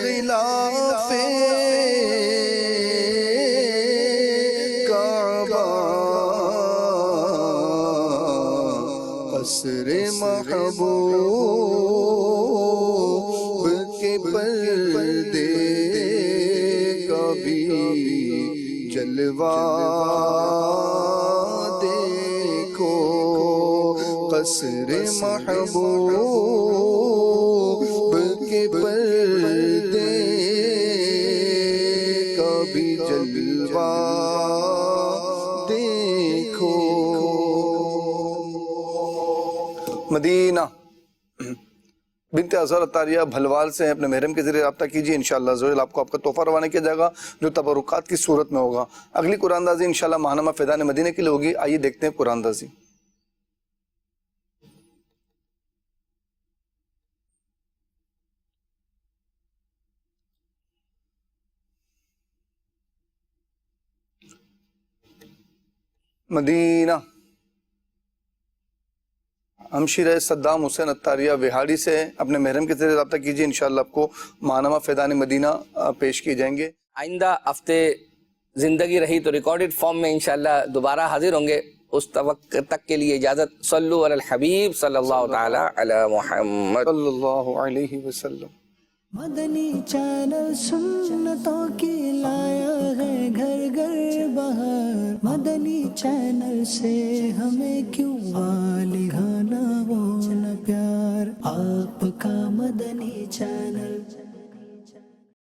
غلاف قصر محبوب کے پردے کا بھی جلوہ دیکھو, قصر محبوب کے پردے کا بھی جلوہ دیکھو. مدینہ بنت اظہر عطاریہ بھلوال سے اپنے محرم کے ذریعے رابطہ کیجیے. انشاءاللہ زویل آپ کو آپ کا تحفہ روانہ کیا جائے گا جو تبرکات کی صورت میں ہوگا. اگلی قرآن اندازی انشاءاللہ ماہنامہ فیضان مدینہ کے لیے ہوگی. آئیے دیکھتے ہیں قرآن اندازی. مدینہ ہمشیرہ صدام حسین عطاریہ وہاڑی سے اپنے محرم کے ذریعے رابطہ کیجیے. انشاءاللہ آپ کو ماہنامہ فیضان مدینہ پیش کیے جائیں گے. آئندہ ہفتے زندگی رہی تو ریکارڈڈ فارم میں انشاءاللہ دوبارہ حاضر ہوں گے. اس وقت تک کے لیے اجازت. صلو علی الحبیب صلی اللہ تعالی علی محمد صلی اللہ علیہ وسلم. مدنی چینل سنتوں کی لایا ہے گھر گھر بہار. مدنی چینل سے ہمیں کیوں گانا وہ نہ پیار. آپ کا مدنی چینل